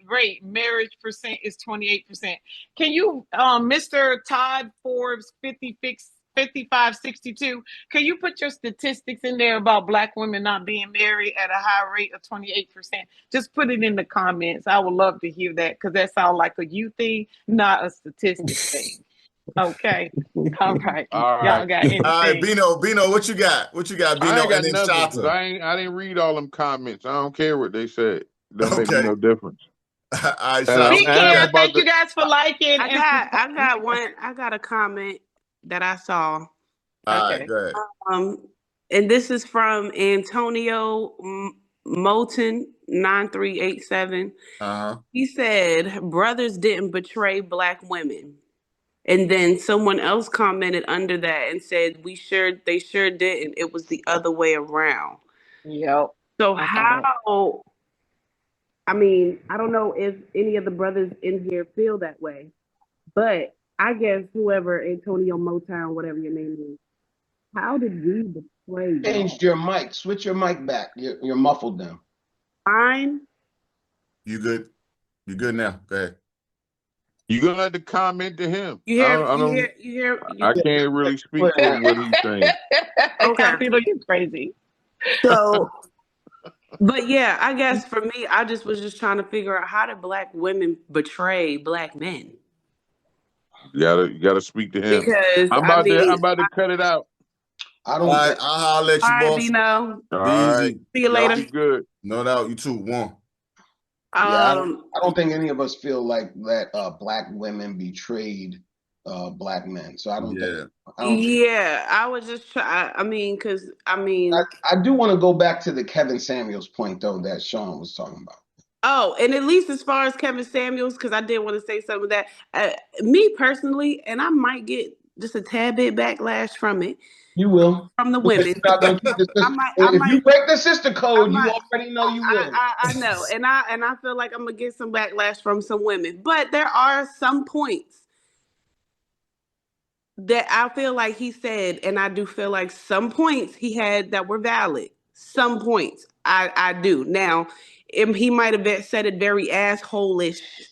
rate. Marriage percent is 28%. Can you, Mr. Todd Forbes 5562? Can you put your statistics in there about Black women not being married at a high rate of 28%? Just put it in the comments. I would love to hear that because that sounds like a you thing, not a statistic thing. Okay. All right. Y'all got anything?
All right, Bino, what you got? What you got, Bino?
I ain't got
and then
nothing because
Shata.
I didn't read all them comments. I don't care what they said. Don't make me no difference.
All right,
Be care. Thank you guys for liking.
I got one. I got a comment that I saw.
Okay. Go ahead.
And this is from Antonio Moulton 9387. He said, brothers didn't betray Black women. And then someone else commented under that and said, they sure didn't. It was the other way around.
Yep.
So how, I mean, I don't know if any of the brothers in here feel that way, but I guess whoever, Antonio Motown, whatever your name is, how did we betray
Changed your mic. Switch your mic back. You're muffled now.
Fine.
You good? You good now? Go ahead.
You're gonna have to comment to him.
You hear.
I can't really speak for what he's saying.
Okay.
I feel you're crazy.
So, but yeah, I guess for me, I was just trying to figure out, how did black women betray black men?
You gotta speak to him.
Because
I'm about to cut it out.
I don't.
All right, I'll let you,
All right,
boss.
Dino.
All right.
Easy.
See you later.
Be good.
No doubt. You too. One.
Yeah, I don't think any of us feel like that black women betrayed black men. So I don't think.
I was just trying.
I do want to go back to the Kevin Samuels point though that Sean was talking about.
Oh, and at least as far as Kevin Samuels, because I did want to say some of that. Me personally, and I might get just a tad bit backlash from it.
You will.
From the women.
If you break the sister code, you already know you will.
I know. And I feel like I'm gonna get some backlash from some women. But there are some points that I feel like he said, and I do feel like some points he had that were valid. Some points I do. Now, he might have said it very asshole-ish.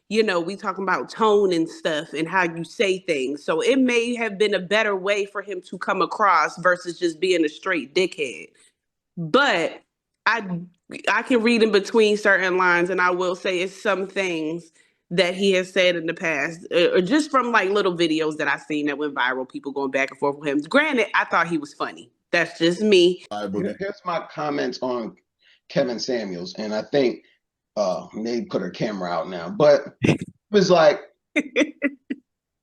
You know, we talking about tone and stuff and how you say things. So it may have been a better way for him to come across versus just being a straight dickhead. But I can read in between certain lines, and I will say it's some things that he has said in the past, or just from like little videos that I've seen that went viral, people going back and forth with him. Granted, I thought he was funny. That's just me.
Here's my comments on Kevin Samuels, and I think May put her camera out now, but it was like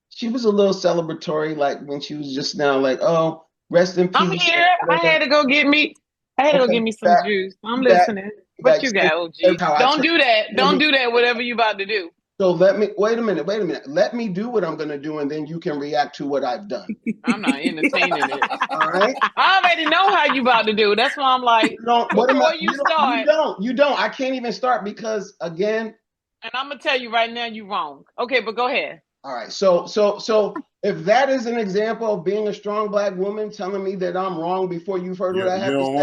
she was a little celebratory, like when she was just now like, oh, rest in peace.
I'm here. I had to go get me some juice. I'm listening. What you got, OG? Don't do that. Don't do that, whatever you about to do.
So wait a minute. Let me do what I'm going to do, and then you can react to what I've done.
I'm not entertaining it.
All right.
I already know how you about to do. That's why I'm like,
You don't. I can't even start because, again.
And I'm going to tell you right now, you're wrong. Okay, but go ahead.
All right. So if that is an example of being a strong black woman telling me that I'm wrong before you've heard what I have to say,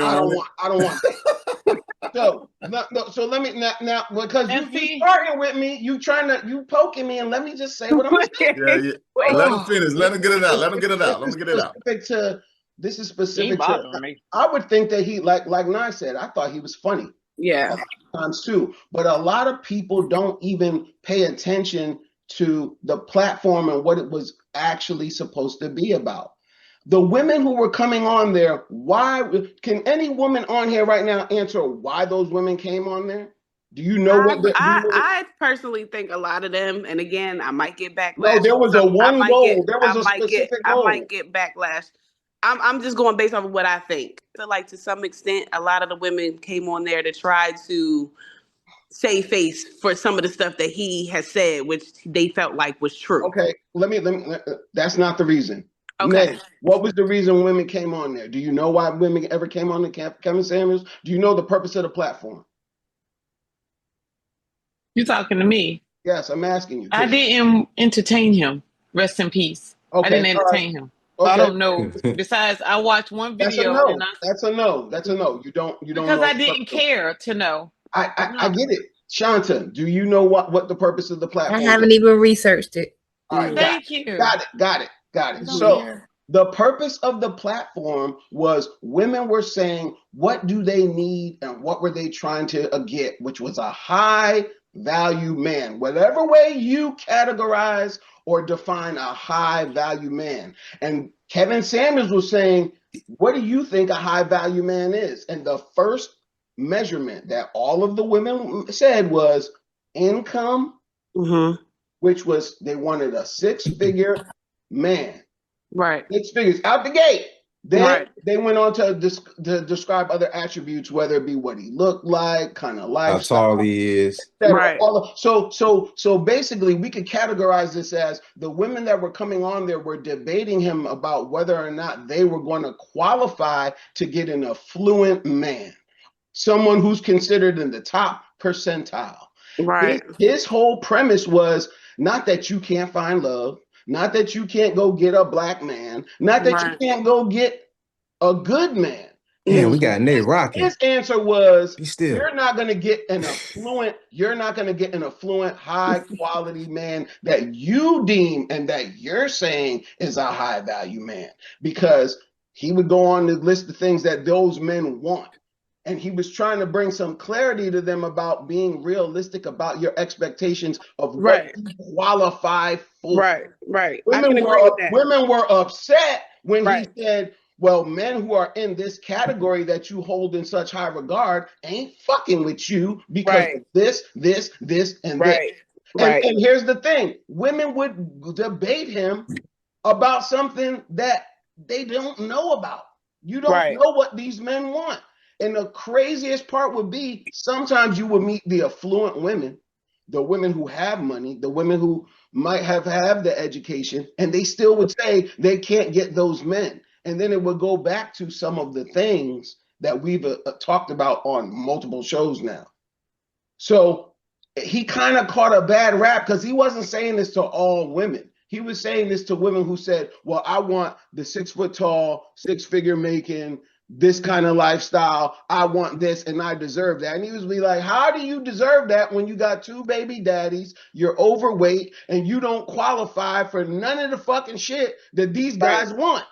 I don't want it. So let me now because you starting with me, you poking me, and let me just say what I'm saying.
Yeah. Let him finish. Let him get it out. Let me get it out.
This is specific to me. I would think that he like Nye said, I thought he was funny.
Yeah.
A lot of times too. But a lot of people don't even pay attention to the platform and what it was actually supposed to be about. The women who were coming on there, why can any woman on here right now answer why those women came on there? Do you know
I personally think a lot of them, and again, I might get backlash.
No, there was a specific goal.
I might get backlash. I'm just going based off of what I think. I feel like to some extent, a lot of the women came on there to try to save face for some of the stuff that he has said, which they felt like was true.
Okay, let me. That's not the reason.
Okay.
Nay, what was the reason women came on there? Do you know why women ever came on to Kevin Samuels? Do you know the purpose of the platform?
You talking to me?
Yes, I'm asking you.
I didn't entertain him. Rest in peace. Okay, I didn't entertain him. Okay. I don't know. Besides, I watched one video.
That's a no. That's a no. You don't
because
know.
I didn't care to know.
I get it. Shanta, do you know what the purpose of the platform is?
I haven't even researched it.
All right,
Thank you.
Got it. So the purpose of the platform was women were saying, what do they need and what were they trying to get, which was a high value man, whatever way you categorize or define a high value man. And Kevin Samuels was saying, what do you think a high value man is? And the first measurement that all of the women said was income, which was they wanted a 6-figure man.
Right.
6 figures out the gate. Then they went on to describe other attributes, whether it be what he looked like, kind of lifestyle,
how tall he is.
Right.
So basically, we could categorize this as the women that were coming on there were debating him about whether or not they were going to qualify to get an affluent man, someone who's considered in the top percentile.
Right.
His whole premise was not that you can't find love, not that you can't go get a black man, not that you can't go get a good man.
Damn, we got Nate rocking.
His answer was,
Be still.
you're not going to get an affluent, high quality man that you deem and that you're saying is a high value man, because he would go on to list the things that those men want. And he was trying to bring some clarity to them about being realistic about your expectations of what you qualify for.
Right. I can agree with that.
Women were upset when he said, well, men who are in this category that you hold in such high regard ain't fucking with you because of this, and this. And here's the thing. Women would debate him about something that they don't know about. You don't know what these men want. And the craziest part would be sometimes you would meet the affluent women, the women who have money, the women who might have the education, and they still would say they can't get those men. And then it would go back to some of the things that we've talked about on multiple shows now. So he kind of caught a bad rap because he wasn't saying this to all women. He was saying this to women who said, well, I want the 6 foot tall, 6-figure making, this kind of lifestyle. I want this and I deserve that. And he was like, how do you deserve that when you got 2 baby daddies, you're overweight, and you don't qualify for none of the fucking shit that these guys want?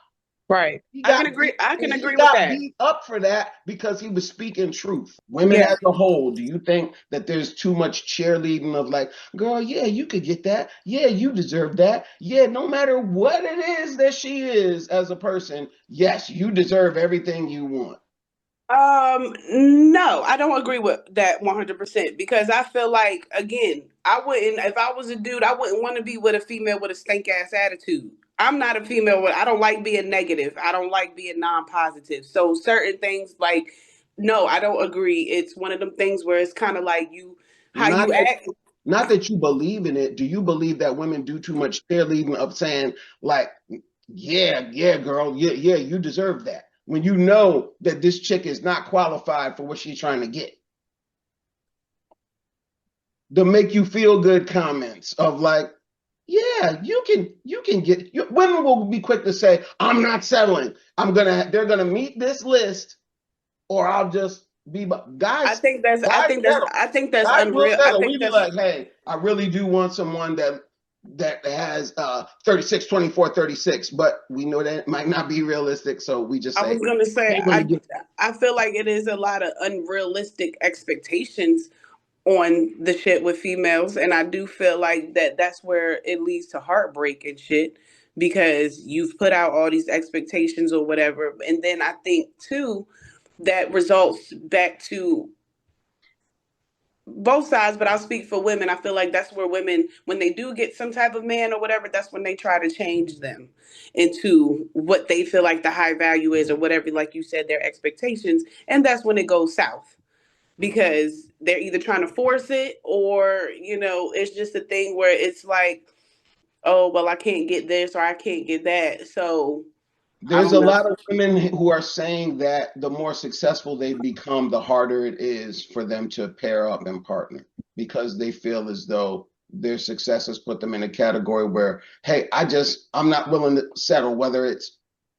Right. I can agree with that.
He got beat up for that because he was speaking truth. Women as a whole, do you think that there's too much cheerleading of like, girl, yeah, you could get that. Yeah, you deserve that. Yeah, no matter what it is that she is as a person, yes, you deserve everything you want.
No, I don't agree with that 100% because I feel like, again, if I was a dude, I wouldn't want to be with a female with a stank ass attitude. I'm not a female. I don't like being negative. I don't like being non-positive. So certain things like, no, I don't agree. It's one of them things where it's kind of like how you act.
Not that you believe in it. Do you believe that women do too much cheerleading of saying like, yeah, girl, yeah, you deserve that, when you know that this chick is not qualified for what she's trying to get? The make you feel good comments of like, yeah, you can get. Women will be quick to say, I'm not settling. They're gonna meet this list, or I'll just be. Guys,
I think that's unreal.
I think we be like, hey, I really do want someone that has 36, 24, 36, but we know that it might not be realistic, so we just say.
I was gonna say, I feel like it is a lot of unrealistic expectations on the shit with females, and I do feel like that's where it leads to heartbreak and shit, because you've put out all these expectations or whatever, and then I think too that results back to both sides, but I'll speak for women. I feel like that's where women, when they do get some type of man or whatever, that's when they try to change them into what they feel like the high value is or whatever, like you said, their expectations, and that's when it goes south. Because they're either trying to force it or, it's just a thing where it's like, oh, well, I can't get this or I can't get that. So
there's a lot of women who are saying that the more successful they become, the harder it is for them to pair up and partner, because they feel as though their success has put them in a category where, hey, I'm not willing to settle, whether it's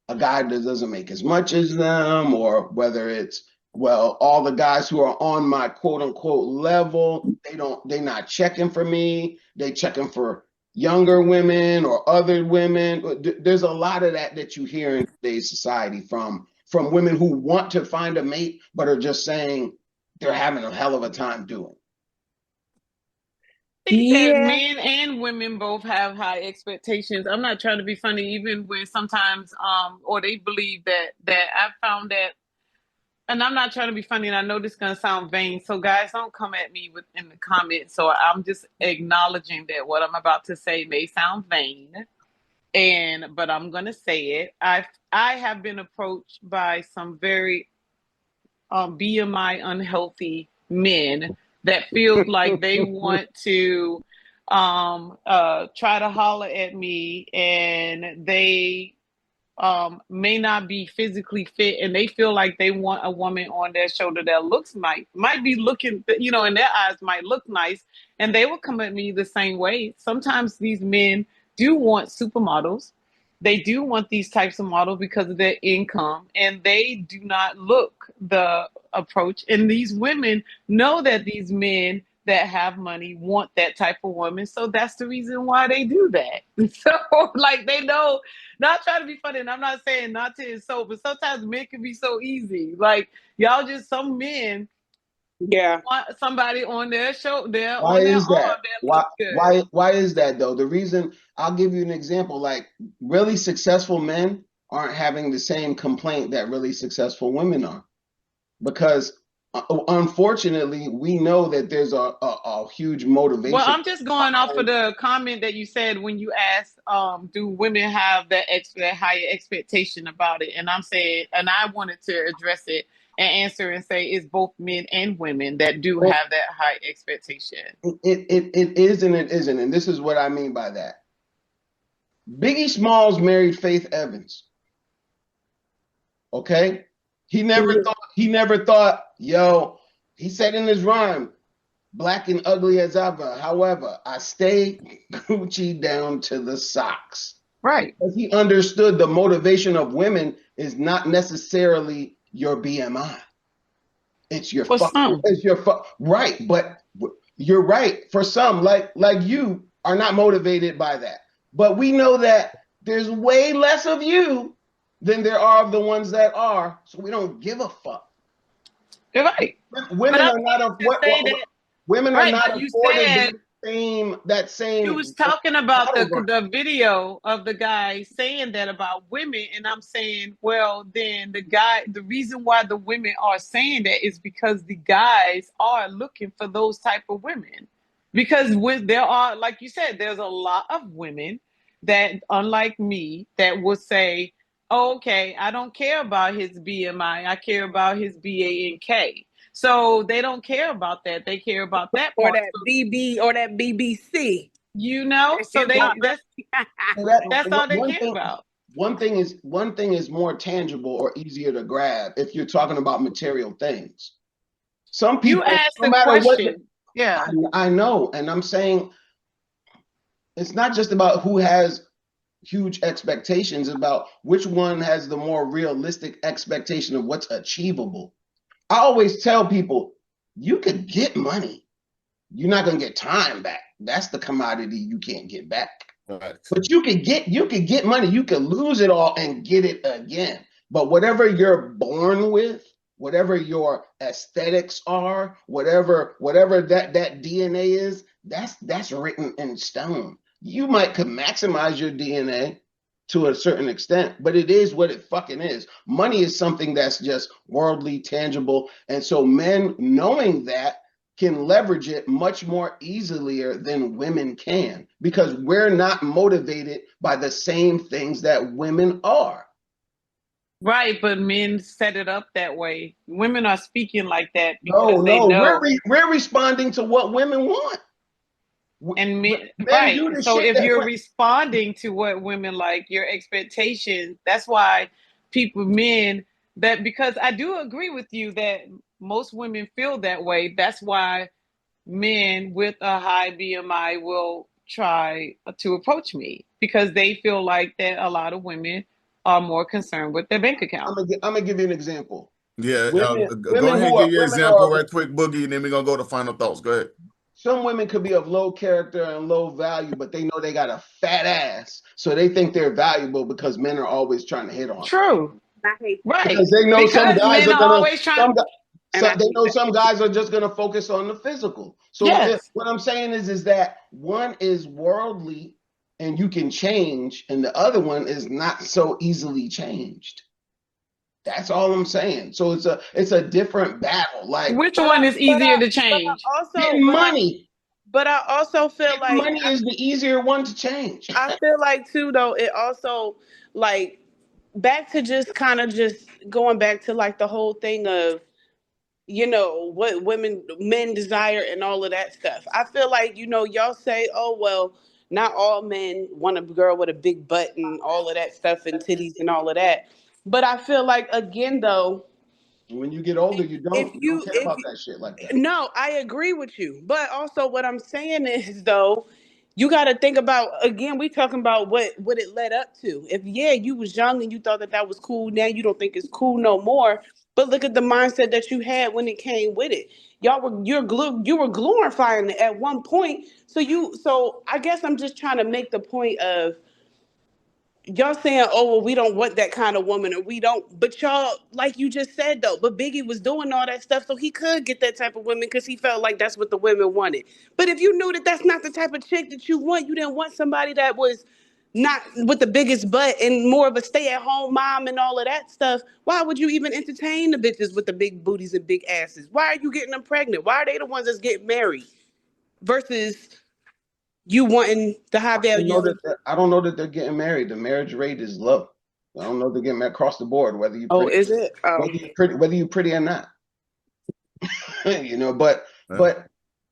a guy that doesn't make as much as them, or whether it's, well, all the guys who are on my quote unquote level, they're not checking for me. They checking for younger women or other women. There's a lot of that you hear in today's society from women who want to find a mate, but are just saying they're having a hell of a time doing.
I think that men and women both have high expectations. I'm not trying to be funny, even when sometimes, or they believe that I found that. And I'm not trying to be funny, and I know this is going to sound vain, so guys, don't come at me in the comments. So I'm just acknowledging that what I'm about to say may sound vain. but I'm gonna say it. I have been approached by some very BMI unhealthy men that feel like they want to try to holler at me, and they may not be physically fit, and they feel like they want a woman on their shoulder that might be looking, you know, in their eyes might look nice, and they will come at me the same way. Sometimes these men do want supermodels. They do want these types of models because of their income, and they do not look the approach. And these women know that these men that have money want that type of woman, so that's the reason why they do that. So, like, they know. Not trying to be funny, and I'm not saying not to insult, but sometimes men can be so easy. Like, y'all just, some men want somebody on their shoulder,
Why
on their
is that?
arm that looks good.
Why is that though? The reason, I'll give you an example. Like, really successful men aren't having the same complaint that really successful women are, because unfortunately we know that there's a huge motivation.
Well, I'm just going off of the comment that you said when you asked, do women have that higher expectation about it? And I'm saying, and I wanted to address it and answer and say it's both men and women that do have that high expectation.
It is and it isn't, and this is what I mean by that. Biggie Smalls married Faith Evans. Okay? He never thought, yo, he said in his rhyme, black and ugly as ever. However, I stay Gucci down to the socks.
Right.
Because he understood the motivation of women is not necessarily your BMI. It's your right, but you're right. For some, like you, are not motivated by that. But we know that there's way less of you than there are of the ones that are, so we don't give a fuck.
You're right.
Women are not afforded that same.
You was talking about the video of the guy saying that about women, and I'm saying, well, then the reason why the women are saying that is because the guys are looking for those type of women. Because there are, like you said, there's a lot of women that, unlike me, that will say, oh, okay, I don't care about his BMI, I care about his BANK. So they don't care about that. They care about that
or
part.
that BB or that BBC.
You know, so that's all they care about.
One thing is more tangible or easier to grab if you're talking about material things. Some people,
you asked the question. Yeah,
I know, and I'm saying it's not just about who has huge expectations, about which one has the more realistic expectation of what's achievable. I always tell people, you could get money. You're not going to get time back. That's the commodity you can't get back. Right. But you could get money. You could lose it all and get it again. But whatever you're born with, whatever your aesthetics are, whatever that DNA is, that's written in stone. You could maximize your DNA to a certain extent, but it is what it fucking is. Money is something that's just worldly, tangible. And so men, knowing that, can leverage it much more easily than women can, because we're not motivated by the same things that women are.
Right, but men set it up that way. Women are speaking like that because they know.
We're responding to what women want.
And men right. So if you're responding to what women like, your expectations, that's why men, that, because I do agree with you that most women feel that way. That's why men with a high BMI will try to approach me, because they feel like that a lot of women are more concerned with their bank account.
I'm gonna give you an example.
Yeah, go ahead and give your example right quick, Boogie, and then we're gonna go to final thoughts. Go ahead.
Some women could be of low character and low value, but they know they got a fat ass, so they think they're valuable because men are always trying to hit on them.
True. Right.
Because they know some guys are
always trying.
They know some guys are just gonna focus on the physical. So what I'm saying is that one is worldly and you can change, and the other one is not so easily changed. That's all I'm saying. So it's a different battle. Like,
which one is easier to change?
Also, getting money.
But I also feel like
money is the easier one to change.
I feel like too though, it also like back to just kind of just going back to like the whole thing of what men desire and all of that stuff. I feel like y'all say, oh well, not all men want a girl with a big butt and all of that stuff and titties and all of that. But I feel like again though,
When you get older,
if
you don't
you
care
if
about that shit like that.
no, I agree with you. But also what I'm saying is though, you got to think about again, we talking about what it led up to. If you was young and you thought that was cool, now you don't think it's cool no more. But look at the mindset that you had when it came with it. You were glorifying it at one point. So I guess I'm just trying to make the point of y'all saying, oh, well, we don't want that kind of woman, or we don't. But y'all, like you just said, though, but Biggie was doing all that stuff so he could get that type of women because he felt like that's what the women wanted. But if you knew that that's not the type of chick that you want, you didn't want somebody that was not with the biggest butt and more of a stay-at-home mom and all of that stuff. Why would you even entertain the bitches with the big booties and big asses? Why are you getting them pregnant? Why are they the ones that's getting married versus you wanting the high value?
I don't know that they're getting married. The marriage rate is low. I don't know if they're getting married across the board, whether you
Oh,
pretty,
is it? Oh.
whether you pretty or not. But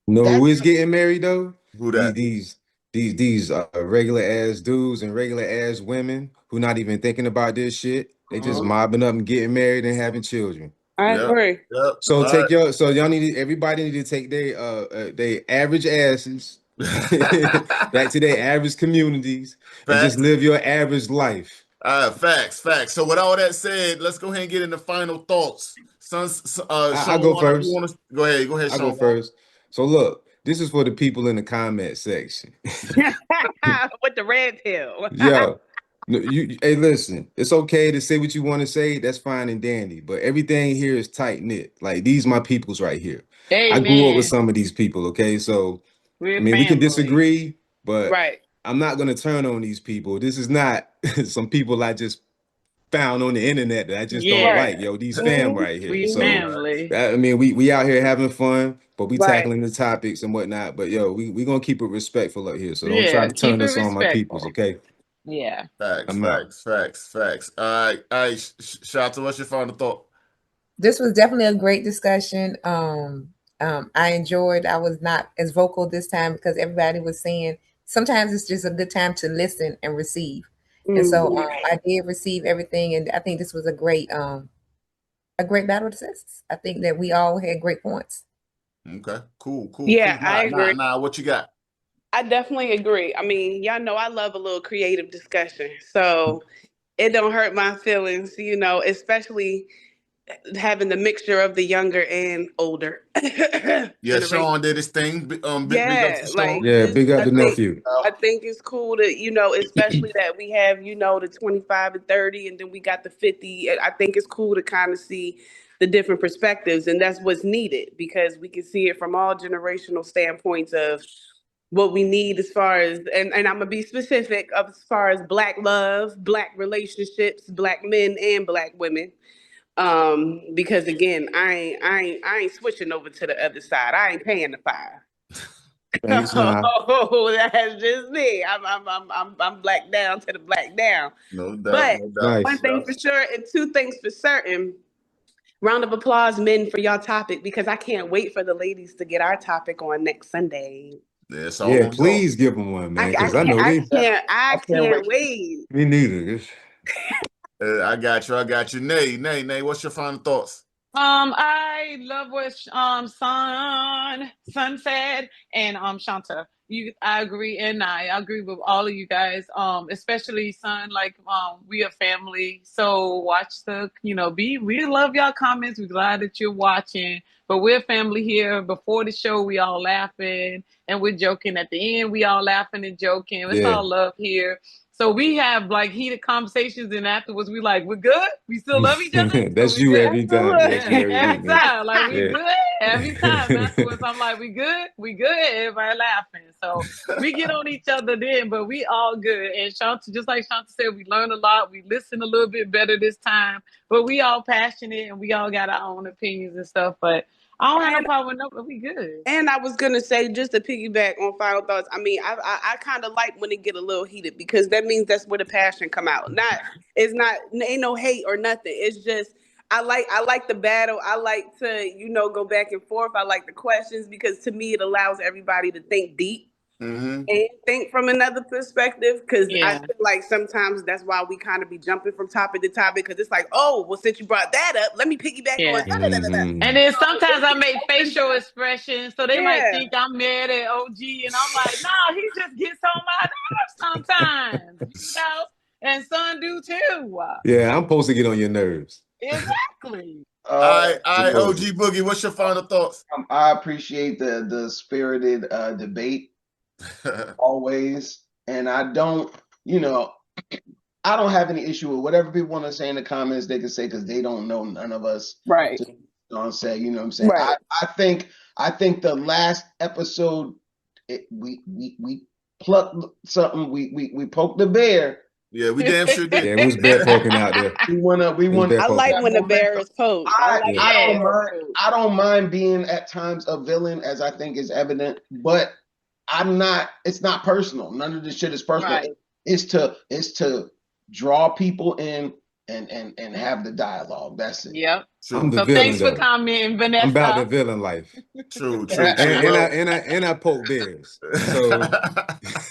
who is getting married though?
Who that?
These regular ass dudes and regular ass women who not even thinking about this shit. They just mobbing up and getting married and having children.
I agree.
Yep.
So y'all everybody need to take their average asses back to their average communities and just live your average life.
Facts. So with all that said, let's go ahead and get into final thoughts. Sean,
I go first.
Go ahead, Sean.
I go first. So look, this is for the people in the comment section.
With the red pill.
Yo, hey, listen, it's okay to say what you want to say. That's fine and dandy. But everything here is tight knit. Like these my peoples right here.
Amen.
I grew up with some of these people. Okay, so
We're
we can disagree, but
right.
I'm not gonna turn on these people. This is not some people I just found on the internet that I just don't like. Yo, these fam right here.
We
So
family.
we out here having fun, but we
Right.
tackling the topics and whatnot. But yo, we gonna keep it respectful up here. So don't try to turn this on my peoples, okay?
Yeah.
Facts. All right. Shanta, what's your final thought?
This was definitely a great discussion. I enjoyed. I was not as vocal this time because everybody was saying sometimes it's just a good time to listen and receive. And so I did receive everything, and I think this was a great battle to senses. I think that we all had great points.
Okay, cool.
Yeah, I agree.
Nah, what you got?
I definitely agree. I mean, y'all know I love a little creative discussion, so it don't hurt my feelings, especially having the mixture of the younger and older.
Yeah, Sean did his thing. Big up to Sean.
Big up the nephew.
I think it's cool to, especially that we have, the 25 and 30, and then we got the 50. I think it's cool to kind of see the different perspectives, and that's what's needed because we can see it from all generational standpoints of what we need as far as, and I'm gonna be specific as far as Black love, Black relationships, Black men and Black women. Because again, I ain't switching over to the other side. I ain't paying the $5.
Thanks,
Oh, that's just me. I'm black down to the black down.
No doubt.
But
no doubt.
one thing for sure, and two things for certain. Round of applause, men, for y'all topic because I can't wait for the ladies to get our topic on next Sunday.
Yeah, please give them one, man. Because I know
I can't wait.
Me neither.
I got you. Nay. What's your final thoughts?
I love what Son said, and Shanta. I agree, and I agree with all of you guys. Especially Son, like we are family. So watch we love y'all comments. We're glad that you're watching. But we're family here. Before the show, we all laughing and we're joking. At the end, we all laughing and joking. It's all love here. So we have like heated conversations, and afterwards we like, we're good. We still love each other.
That's you every time.
Every time, like we good. Every time afterwards, I'm like, we good. Everybody laughing. So we get on each other then, but we all good. And Shanta, just like Shanta said, we learn a lot. We listen a little bit better this time, but we all passionate and we all got our own opinions and stuff. But I don't have no problem with no, but we good.
And I was gonna say, just to piggyback on final thoughts. I mean, I kind of like when it get a little heated because that means that's where the passion come out. Ain't no hate or nothing. It's just I like the battle. I like to go back and forth. I like the questions because to me it allows everybody to think deep.
Mm-hmm.
And think from another perspective, because I
Yeah.
feel like sometimes that's why we kind of be jumping from topic to topic, because it's like, oh, well, since you brought that up, let me piggyback on
Yeah.
da-da-da-da-da.
Mhm.
And then sometimes I make facial expressions, so they might
Yeah.
think I'm mad at OG, and I'm like, nah, he just gets on my nerves sometimes, and son do too.
Yeah, I'm supposed to get on your nerves.
Exactly.
All right,
Supposed
OG Boogie, what's your final thoughts?
I appreciate the spirited debate always, and I don't have any issue with whatever people want to say in the comments. They can say because they don't know none of us.
Right.
Say, you know what I'm saying?
Right.
I think the last episode we plucked something. We poked the bear.
Yeah, we damn sure did.
Yeah, it was bear poking out there.
We want.
I like when the bear is poked.
I don't mind being at times a villain, as I think is evident, but I'm not. It's not personal. None of this shit is personal.
Right.
It's to draw people in and have the dialogue. That's it.
Yep.
I'm the
So
villain,
thanks for
though.
commenting, Vanessa.
I'm about the villain life.
True.
And I poke bears. So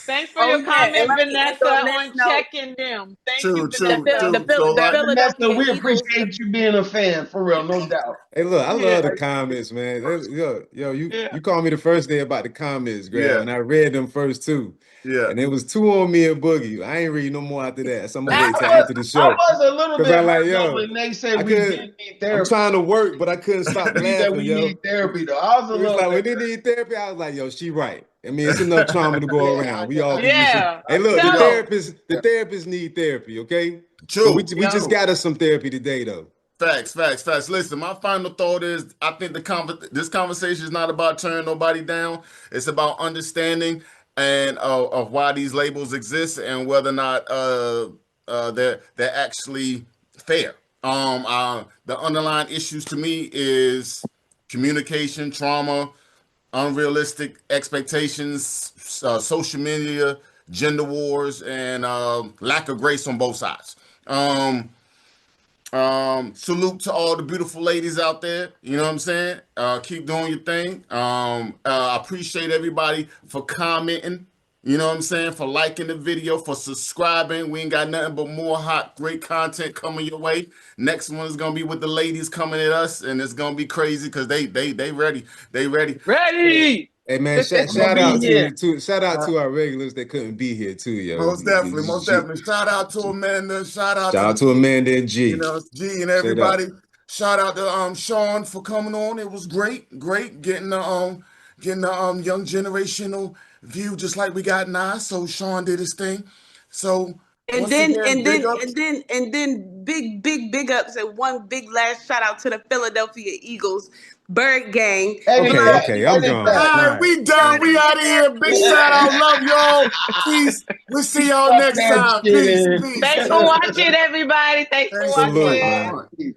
thanks for your
and
comment,
let me
Vanessa,
end on this
on
note.
checking them. Thank you,
True.
Vanessa.
The Philadelphia
Vanessa, we
Eagles.
appreciate you being a fan, for real, no doubt.
hey, look, I love the comments, man. You called me the first day about the comments, Grab, and I read them first two.
Yeah.
And it was two on me and Boogie. I ain't read no more after that. So I'm gonna wait till after the show.
I was a little bit
hurt
when they said we didn't need therapy.
I'm trying to work, but I couldn't stop laughing,
we
yo.
need therapy though. I was a little
when they need therapy, I was like, yo, she right. I mean, it's enough trauma to go around. We all can use it. Hey, look, the therapists need therapy, okay?
True.
But we just got us some therapy today, though.
Facts. Listen, my final thought is I think this conversation is not about turning nobody down. It's about understanding and of why these labels exist and whether or not they're actually fair. The underlying issues to me is communication, trauma, unrealistic expectations, social media, gender wars, and lack of grace on both sides. Salute to all the beautiful ladies out there. You know what I'm saying? Keep doing your thing. I appreciate everybody for commenting. You know what I'm saying? For liking the video, for subscribing. We ain't got nothing but more hot, great content coming your way. Next one is gonna be with the ladies coming at us, and it's gonna be crazy because they ready. They ready.
Ready.
Hey man, shout out to our regulars that couldn't be here too, yo.
Most definitely. Shout out to Amanda. Shout out
to Amanda and G.
You know, G and everybody. Shout out to Sean for coming on. It was great getting the young generational view just like we got now. So Sean did his thing. So
And then big ups and one big last shout out to the Philadelphia Eagles Bird Gang.
Okay, I'm gone.
All right, we done. We out of here. Big shout out. Love y'all. Peace. We'll see y'all next time. Peace.
Thanks for watching, everybody. Thanks for watching.
Salute, man.